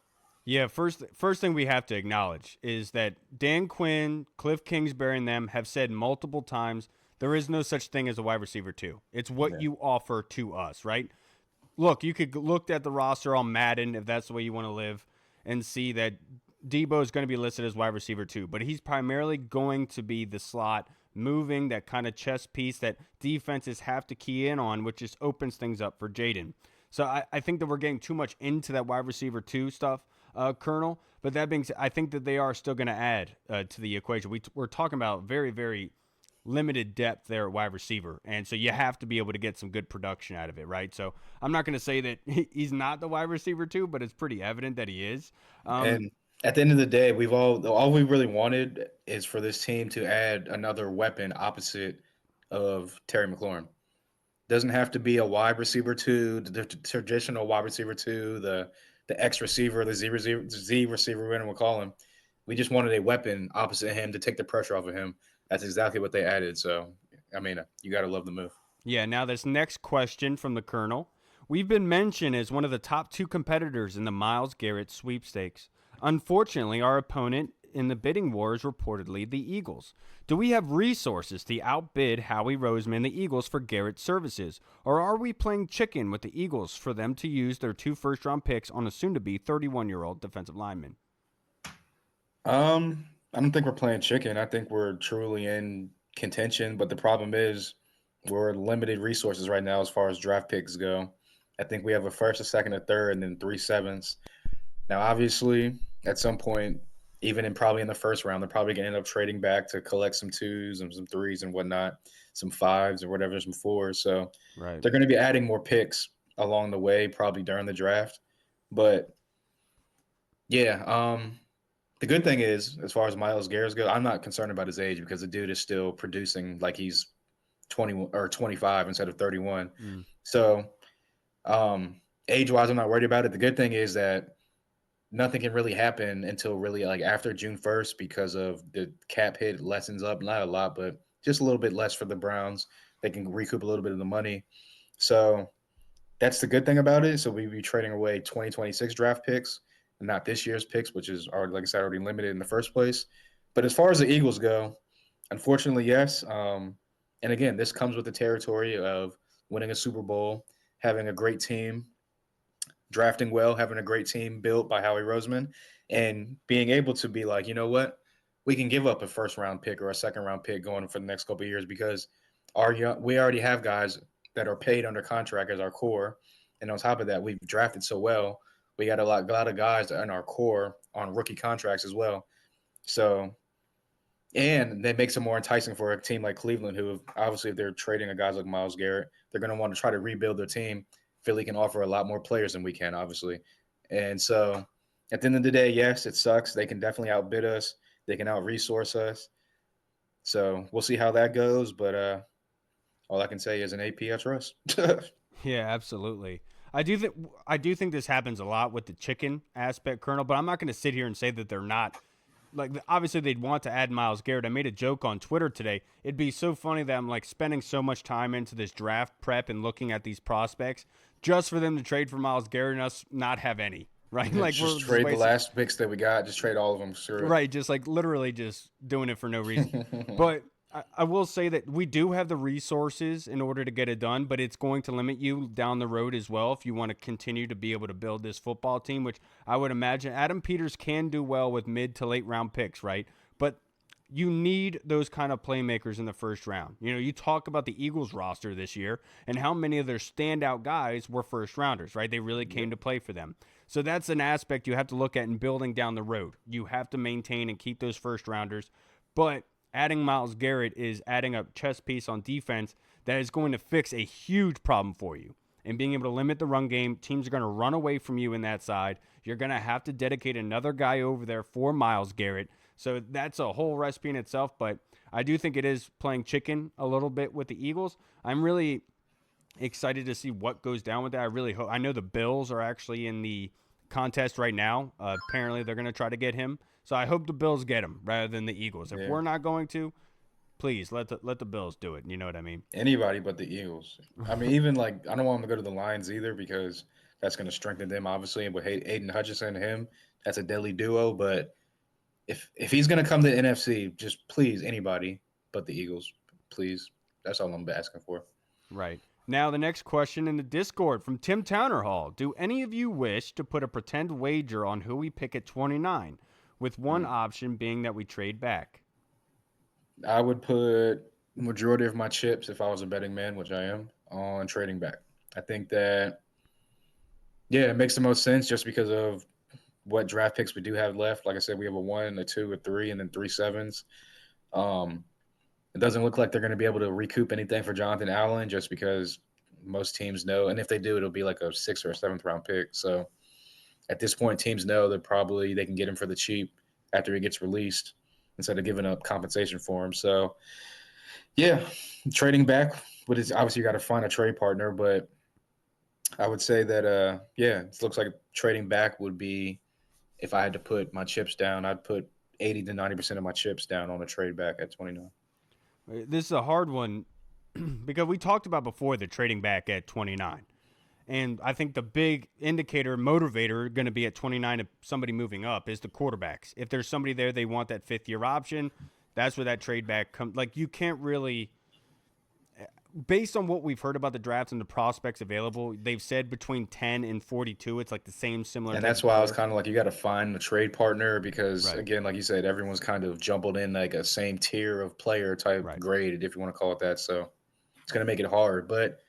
Yeah, first thing we have to acknowledge is that Dan Quinn, Cliff Kingsbury, and them have said multiple times there is no such thing as a wide receiver 2. It's what Yeah. you offer to us, right? Look, you could look at the roster on Madden if that's the way you want to live and see that Debo is going to be listed as wide receiver 2, but he's primarily going to be the slot moving that kind of chess piece that defenses have to key in on, which just opens things up for Jaden. So I think that we're getting too much into that wide receiver 2 stuff, Colonel. But that being said, I think that they are still going to add to the equation. We're talking about very, very limited depth there at wide receiver. And so you have to be able to get some good production out of it, right? So I'm not going to say that he's not the wide receiver 2, but it's pretty evident that he is. And at the end of the day, we've all we really wanted is for this team to add another weapon opposite of Terry McLaurin. Doesn't have to be a wide receiver 2, the traditional wide receiver 2, the X receiver, the Z receiver, whatever we call him. We just wanted a weapon opposite him to take the pressure off of him. That's exactly what they added. So, I mean, you got to love the move. Yeah, now this next question from the Colonel. We've been mentioned as one of the top 2 competitors in the Myles Garrett sweepstakes. Unfortunately, our opponent in the bidding war is reportedly the Eagles. Do we have resources to outbid Howie Roseman and the Eagles for Garrett's services? Or are we playing chicken with the Eagles for them to use their 2 first-round picks on a soon-to-be 31-year-old defensive lineman? I don't think we're playing chicken. I think we're truly in contention, but the problem is we're limited resources right now as far as draft picks go. I think we have a first, a second, a third, and then 3 sevenths. Now, obviously, at some point, even in probably in the first round, they're probably going to end up trading back to collect some 2s and some 3s and whatnot, some 5s or whatever, some 4s. So Right. they're going to be adding more picks along the way, probably during the draft. But yeah, the good thing is, as far as Myles Garrett goes, I'm not concerned about his age because the dude is still producing like he's 20 or 25 instead of 31. Mm. So age-wise, I'm not worried about it. The good thing is that nothing can really happen until really like after June 1st because of the cap hit lessens up, not a lot, but just a little bit less for the Browns. They can recoup a little bit of the money. So that's the good thing about it. So we'd be trading away 2026 draft picks and not this year's picks, which is already, like I said, already limited in the first place. But as far as the Eagles go, unfortunately, yes. And again, this comes with the territory of winning a Super Bowl, having a great team, drafting well, having a great team built by Howie Roseman, and being able to be like, you know what, we can give up a first round pick or a second round pick going for the next couple of years because we already have guys that are paid under contract as our core, and on top of that, we've drafted so well. We got a lot of guys in our core on rookie contracts as well. So, and that makes it more enticing for a team like Cleveland, who obviously if they're trading a guys like Myles Garrett, they're going to want to try to rebuild their team. Philly can offer a lot more players than we can, obviously. And so at the end of the day, yes, it sucks. They can definitely outbid us. They can out-resource us. So we'll see how that goes. But all I can say is an AP, I trust. Yeah, absolutely. I do think this happens a lot with the chicken aspect, Colonel, but I'm not going to sit here and say that they're not. Like, obviously they'd want to add Myles Garrett. I made a joke on Twitter today. It'd be so funny that I'm like spending so much time into this draft prep and looking at these prospects just for them to trade for Myles Garrett and us not have any, right? Like we're Just just trade the wasting. last picks that we got. Just trade all of them. Screw Right, just like literally just doing it for no reason. it. But I will say that we do have the resources in order to get it done, but it's going to limit you down the road as well if you want to continue to be able to build this football team, which I would imagine Adam Peters can do well with mid to late round picks, right? But you need those kind of playmakers in the first round. You know, you talk about the Eagles roster this year and how many of their standout guys were first rounders, right? They really came to play for them. So that's an aspect you have to look at in building down the road. You have to maintain and keep those first rounders. But adding Myles Garrett is adding a chess piece on defense that is going to fix a huge problem for you. And being able to limit the run game, teams are going to run away from you in that side. You're going to have to dedicate another guy over there for Myles Garrett. So that's a whole recipe in itself. But I do think it is playing chicken a little bit with the Eagles. I'm really excited to see what goes down with that. I really hope. I know the Bills are actually in the contest right now. Apparently, they're going to try to get him. So I hope the Bills get him rather than the Eagles. If Yeah. we're not going to, please let the Bills do it. You know what I mean? Anybody but the Eagles. I mean, even like I don't want him to go to the Lions either because that's going to strengthen them obviously. And with Aiden Hutchinson and him, that's a deadly duo. But if he's going to come to the NFC, just please anybody but the Eagles, please. That's all I'm asking for. Right. Now, the next question in the Discord from Tim Townerhall. Do any of you wish to put a pretend wager on who we pick at 29, with one option being that we trade back? I would put majority of my chips, if I was a betting man, which I am, on trading back. I think that, yeah, it makes the most sense just because of what draft picks we do have left. Like I said, we have a 1, a 2, a 3, and then 3 sevens. It doesn't look like they're going to be able to recoup anything for Jonathan Allen just because most teams know. And if they do, it'll be like a 6th or a 7th round pick. So at this point, teams know that probably they can get him for the cheap after he gets released instead of giving up compensation for him. So, yeah, trading back, but it's obviously you got to find a trade partner. But I would say that, yeah, it looks like trading back would be, if I had to put my chips down, I'd put 80 to 90% of my chips down on a trade back at 29. This is a hard one because we talked about before the trading back at 29. And I think the big indicator, motivator, going to be at 29 of somebody moving up is the quarterbacks. If there's somebody there, they want that 5th-year option. That's where that trade back comes. Like, you can't really, based on what we've heard about the draft and the prospects available, they've said between 10 and 42. It's like the same similar. And that's why I was kind of like, you got to find a trade partner because, Right. again, like you said, everyone's kind of jumbled in like a same tier of player type Right. grade, if you want to call it that. So it's going to make it hard. But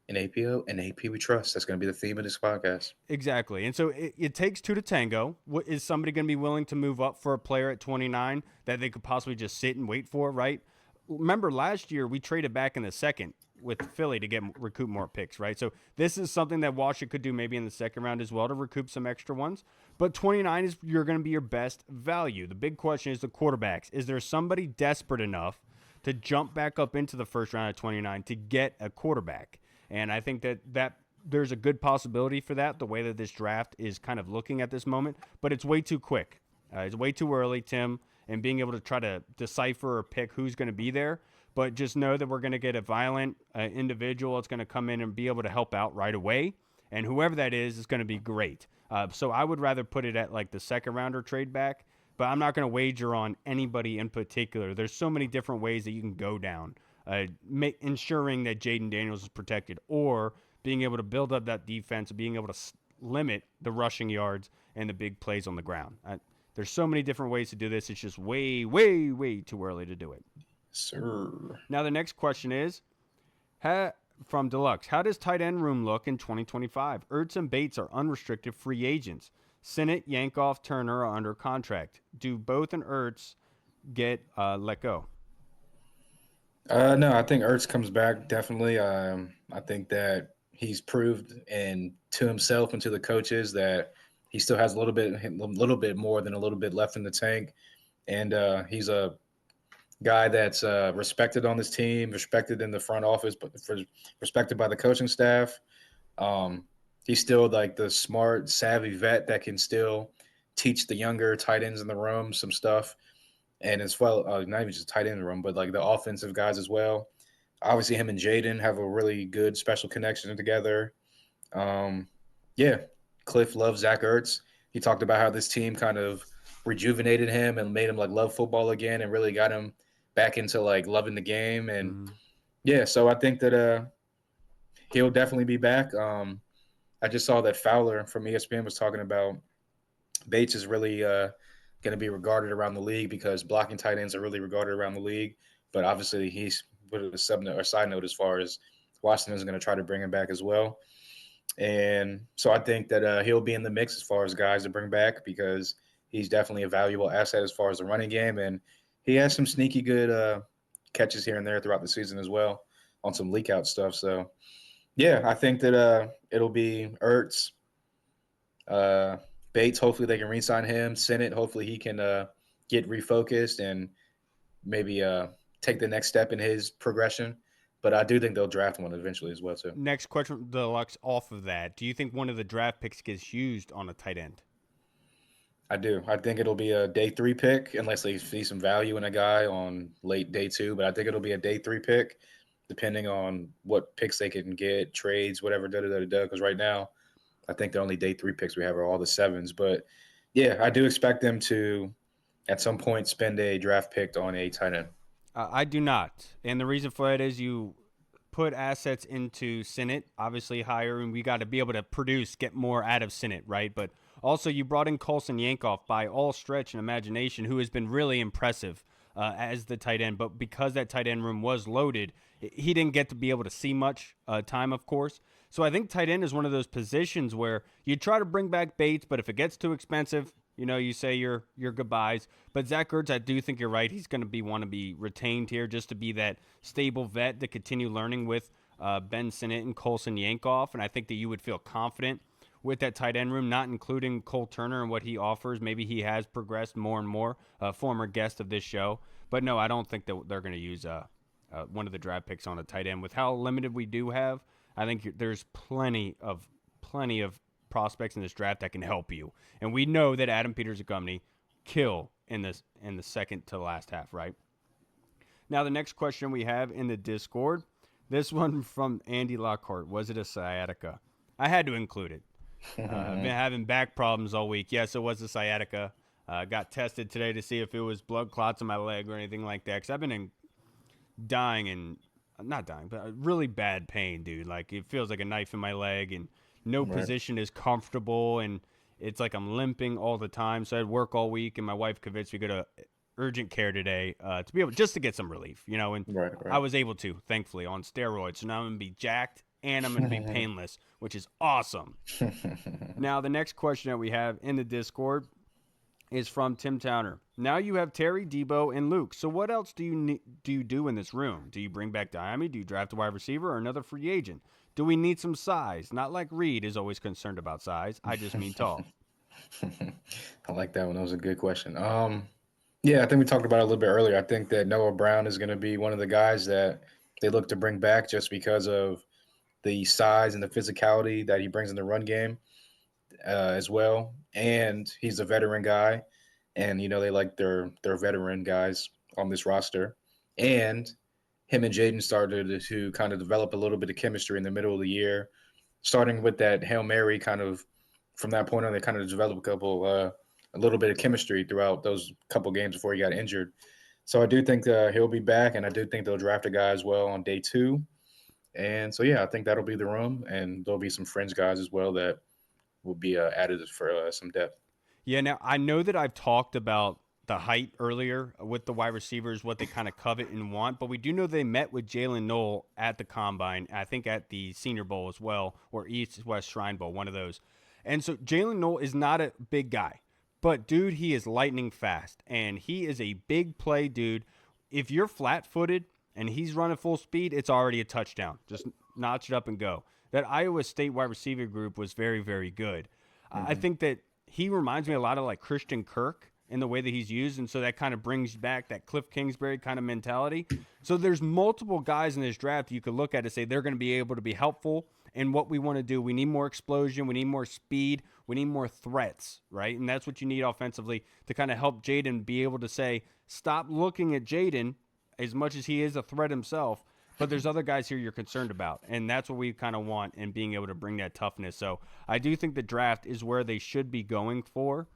in AP we trust. That's going to be the theme of this podcast. Exactly. And so it takes two to tango. What, is somebody going to be willing to move up for a player at 29 that they could possibly just sit and wait for, right? Remember, last year we traded back in the second with Philly to recoup more picks, right? So this is something that Washington could do maybe in the second round as well to recoup some extra ones. But 29 is you're going to be your best value. The big question is the quarterbacks. Is there somebody desperate enough to jump back up into the first round at 29 to get a quarterback? And I think that there's a good possibility for that, the way that this draft is kind of looking at this moment. But it's way too quick. It's way too early, Tim, and being able to try to decipher or pick who's going to be there. But just know that we're going to get a violent individual that's going to come in and be able to help out right away. And whoever that is going to be great. So I would rather put it at like the second rounder trade back. But I'm not going to wager on anybody in particular. There's so many different ways that you can go down. Ensuring that Jaden Daniels is protected, or being able to build up that defense, being able to limit the rushing yards and the big plays on the ground. There's so many different ways to do this. It's just way, way, way too early to do it. Sir. Now, the next question is, from Deluxe, how does tight end room look in 2025? Ertz and Bates are unrestricted free agents. Sinnott, Yankoff, Turner are under contract. Do both and Ertz get let go? No, I think Ertz comes back definitely. I think that he's proved and to himself and to the coaches that he still has a little bit more than a little bit left in the tank, and he's a guy that's respected on this team, respected in the front office, but respected by the coaching staff. He's still like the smart, savvy vet that can still teach the younger tight ends in the room some stuff. And as well, not even just tight end in the room, but like the offensive guys as well. Obviously, him and Jaden have a really good special connection together. Yeah, Cliff loves Zach Ertz. He talked about how this team kind of rejuvenated him and made him like love football again, and really got him back into like loving the game. And yeah, so I think that he'll definitely be back. I just saw that Fowler from ESPN was talking about Bates is really going to be regarded around the league because blocking tight ends are really regarded around the league. But obviously, he's put a side note as far as Washington is going to try to bring him back as well. And so I think that he'll be in the mix as far as guys to bring back because he's definitely a valuable asset as far as the running game. And he has some sneaky good catches here and there throughout the season as well on some leak out stuff. So, yeah, I think that it'll be Ertz, Bates. Hopefully they can re-sign him. Sinnott, hopefully he can get refocused and maybe take the next step in his progression. But I do think they'll draft one eventually as well too. Next question, Deluxe, off of that. Do you think one of the draft picks gets used on a tight end? I do. I think it'll be a day 3 pick unless they see some value in a guy on late day 2. But I think it'll be a day 3 pick, depending on what picks they can get, trades, whatever. Because right now, I think the only day 3 picks we have are all the 7s. But yeah, I do expect them to at some point spend a draft pick on a tight end. I do not. And the reason for that is you put assets into Senate, obviously higher, and we got to be able to produce, get more out of Senate, right? But also, you brought in Colson Yankoff by all stretch and imagination, who has been really impressive as the tight end. But because that tight end room was loaded, he didn't get to be able to see much time, of course. So I think tight end is one of those positions where you try to bring back Bates, but if it gets too expensive, you say your goodbyes. But Zach Ertz, I do think you're right. He's going to want to be retained here just to be that stable vet to continue learning with Ben Sinnott and Colson Yankoff. And I think that you would feel confident with that tight end room, not including Cole Turner and what he offers. Maybe he has progressed more and more, former guest of this show. But no, I don't think that they're going to use one of the draft picks on a tight end. With how limited we do have, I think there's plenty of prospects in this draft that can help you. And we know that Adam Peters and company kill in the second to last half, right? Now the next question we have in the Discord, this one from Andy Lockhart, was it a sciatica? I had to include it. I've been having back problems all week. Yes, it was a sciatica. Got tested today to see if it was blood clots in my leg or anything like that. Because I've been not dying, but really bad pain, dude. Like it feels like a knife in my leg, and no position is comfortable, and it's like I'm limping all the time. So I had work all week, and my wife convinced me to go to urgent care today to be able just to get some relief, and Right. I was able to, thankfully, on steroids. So now I'm gonna be jacked and I'm gonna be painless, which is awesome. Now the next question that we have in the Discord is from Tim Towner. Now you have Terry, Debo, and Luke. So what else do you do in this room? Do you bring back Diami? Do you draft a wide receiver or another free agent? Do we need some size? Not like Reed is always concerned about size. I just mean tall. I like that one. That was a good question. Yeah, I think we talked about it a little bit earlier. I think that Noah Brown is going to be one of the guys that they look to bring back just because of the size and the physicality that he brings in the run game as well. And he's a veteran guy, and they like their veteran guys on this roster. And him and Jaden started to kind of develop a little bit of chemistry in the middle of the year, starting with that Hail Mary kind of. From that point on, they kind of developed a little bit of chemistry throughout those couple games before he got injured. So I do think he'll be back, and I do think they'll draft a guy as well on day 2. And so, yeah, I think that'll be the room, and there'll be some fringe guys as well that will be added for some depth. Yeah, now I know that I've talked about the height earlier with the wide receivers, what they kind of covet and want, but we do know they met with Jalen Knoll at the Combine, I think at the Senior Bowl as well, or East-West Shrine Bowl, one of those. And so Jalen Knoll is not a big guy, but dude, he is lightning fast, and he is a big play dude. If you're flat-footed and he's running full speed, it's already a touchdown. Just notch it up and go. That Iowa State wide receiver group was very, very good. I think that he reminds me a lot of like Christian Kirk in the way that he's used, and so that kind of brings back that Cliff Kingsbury kind of mentality. So there's multiple guys in this draft you could look at and say they're going to be able to be helpful in what we want to do. We need more explosion. We need more speed. We need more threats, right? And that's what you need offensively to kind of help Jaden be able to say, stop looking at Jaden as much as he is a threat himself, but there's other guys here you're concerned about, and that's what we kind of want in being able to bring that toughness. So I do think the draft is where they should be going for,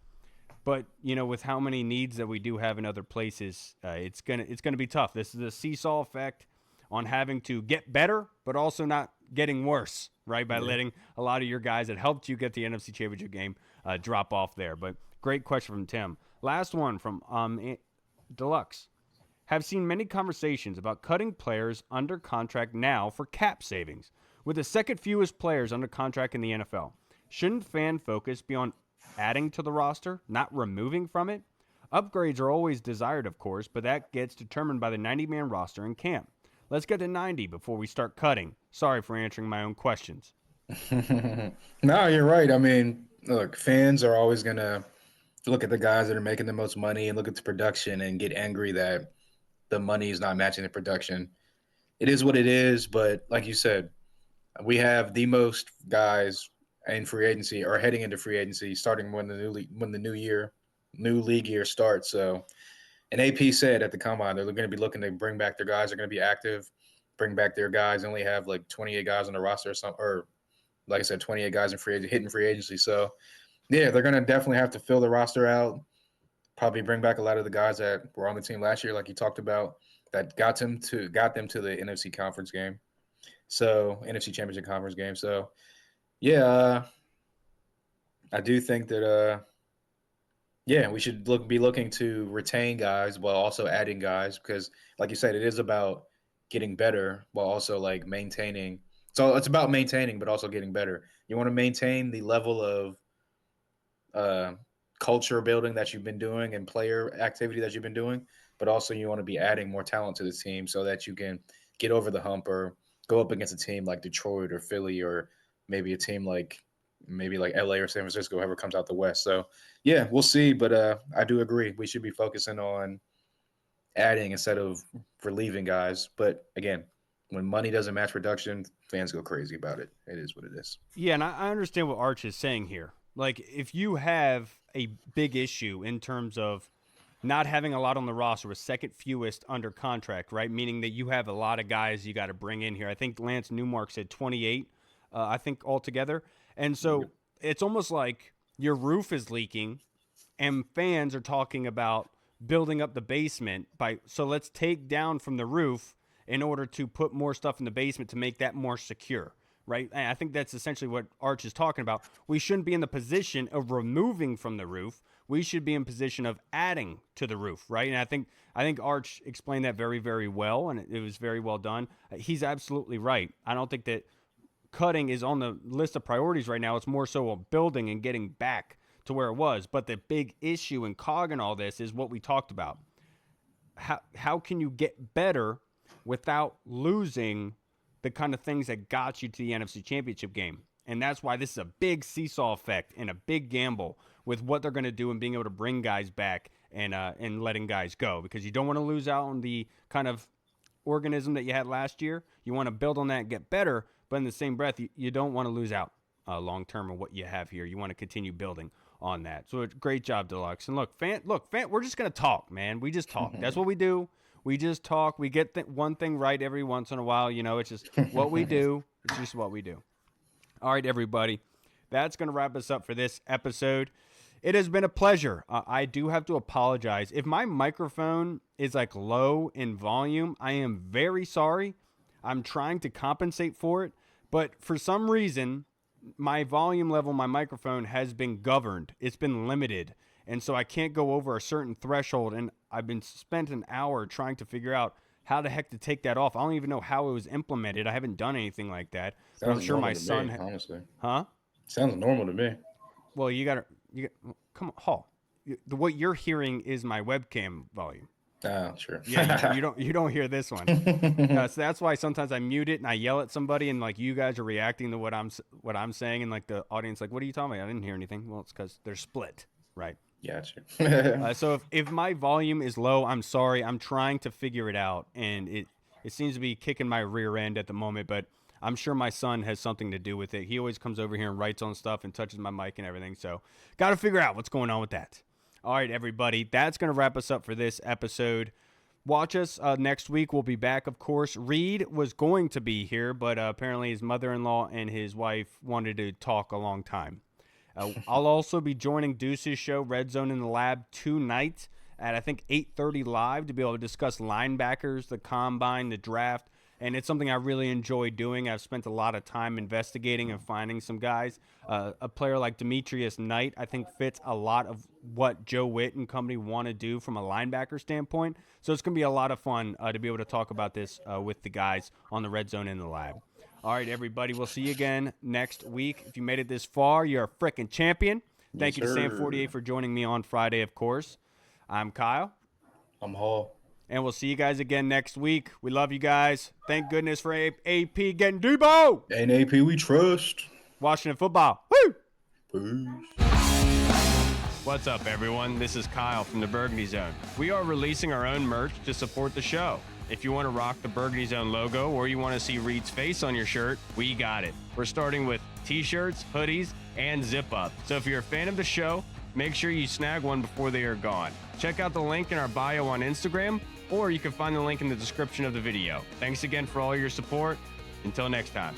but with how many needs that we do have in other places, it's gonna be tough. This is a seesaw effect on having to get better, but also not getting worse, right? By letting a lot of your guys that helped you get the NFC Championship game drop off there. But great question from Tim. Last one from Deluxe. Have seen many conversations about cutting players under contract now for cap savings. With the second fewest players under contract in the NFL, shouldn't fan focus be on adding to the roster, not removing from it? Upgrades are always desired, of course, but that gets determined by the 90-man roster in camp. Let's get to 90 before we start cutting. Sorry for answering my own questions. No, you're right. I mean, look, fans are always going to look at the guys that are making the most money and look at the production and get angry that the money is not matching the production. It is what it is, but like you said, we have the most guys in free agency or heading into free agency starting when the new league year starts. So, and AP said at the combine they're going to be looking to bring back their guys. They're going to be active, bring back their guys. They only have like 28 guys on the roster or something, or like I said, 28 guys in hitting free agency. So, yeah, they're going to definitely have to fill the roster out. Probably bring back a lot of the guys that were on the team last year, like you talked about, that got them to the NFC conference game. So NFC Championship Conference game. So yeah, I do think that yeah, we should be looking to retain guys while also adding guys because, like you said, it is about getting better while also like maintaining. So it's about maintaining, but also getting better. You want to maintain the level of culture building that you've been doing and player activity that you've been doing, but also you want to be adding more talent to the team so that you can get over the hump or go up against a team like Detroit or Philly or maybe a team like LA or San Francisco, whoever comes out the West. So yeah, we'll see. But I do agree. We should be focusing on adding instead of relieving guys. But again, when money doesn't match production, fans go crazy about it. It is what it is. Yeah, and I understand what Arch is saying here. Like, if you have a big issue in terms of not having a lot on the roster with second fewest under contract, right? Meaning that you have a lot of guys you got to bring in here. I think Lance Newmark said 28, I think, altogether. And so it's almost like your roof is leaking and fans are talking about building up the basement so let's take down from the roof in order to put more stuff in the basement to make that more secure, right? And I think that's essentially what Arch is talking about. We shouldn't be in the position of removing from the roof. We should be in position of adding to the roof, right? And I think Arch explained that very, very well, and it was very well done. He's absolutely right. I don't think that cutting is on the list of priorities right now. It's more so building and getting back to where it was. But the big issue and cog in all this is what we talked about. How can you get better without losing the kind of things that got you to the NFC Championship game? And that's why this is a big seesaw effect and a big gamble with what they're going to do and being able to bring guys back and letting guys go, because you don't want to lose out on the kind of organism that you had last year. You want to build on that and get better, but in the same breath, you don't want to lose out long term on what you have here. You want to continue building on that. So great job, Deluxe. And look, we're just going to talk, man. We just talk. That's what we do. We just talk. We get one thing right every once in a while. You know, it's just what we do. It's just what we do. All right, everybody. That's going to wrap us up for this episode. It has been a pleasure. I do have to apologize. If my microphone is like low in volume, I am very sorry. I'm trying to compensate for it. But for some reason, my volume level, my microphone has been governed. It's been limited. And so I can't go over a certain threshold. And I've been spent an hour trying to figure out how the heck to take that off. I don't even know how it was implemented. I haven't done anything like that. But I'm sure my son, honestly. Huh? Sounds normal to me. Well, come on, Hall. What you're hearing is my webcam volume. Oh, sure. Yeah, you don't hear this one. So that's why sometimes I mute it and I yell at somebody, and like you guys are reacting to what I'm saying, and like the audience like, what are you talking about? I didn't hear anything. Well, it's because they're split, right? Gotcha. So if my volume is low, I'm sorry. I'm trying to figure it out, and it seems to be kicking my rear end at the moment, but I'm sure my son has something to do with it. He always comes over here and writes on stuff and touches my mic and everything. So got to figure out what's going on with that. All right, everybody. That's going to wrap us up for this episode. Watch us next week. We'll be back, of course. Reed was going to be here, but apparently his mother-in-law and his wife wanted to talk a long time. I'll also be joining Deuce's show, Red Zone in the Lab, tonight at, I think, 8:30 live to be able to discuss linebackers, the combine, the draft. And it's something I really enjoy doing. I've spent a lot of time investigating and finding some guys. A player like Demetrius Knight, I think, fits a lot of what Joe Witt and company want to do from a linebacker standpoint. So it's going to be a lot of fun to be able to talk about this with the guys on the Red Zone in the Lab. All right, everybody. We'll see you again next week. If you made it this far, you're a freaking champion. Thank you to Sam Fortier for joining me on Friday, of course. I'm Kyle. I'm Hall. And we'll see you guys again next week. We love you guys. Thank goodness for AP getting Debo. And AP we trust. Washington football. Woo! Peace. What's up, everyone? This is Kyle from the Burgundy Zone. We are releasing our own merch to support the show. If you want to rock the Burgundy Zone logo or you want to see Reed's face on your shirt, we got it. We're starting with t-shirts, hoodies, and zip-up. So if you're a fan of the show, make sure you snag one before they are gone. Check out the link in our bio on Instagram, or you can find the link in the description of the video. Thanks again for all your support. Until next time.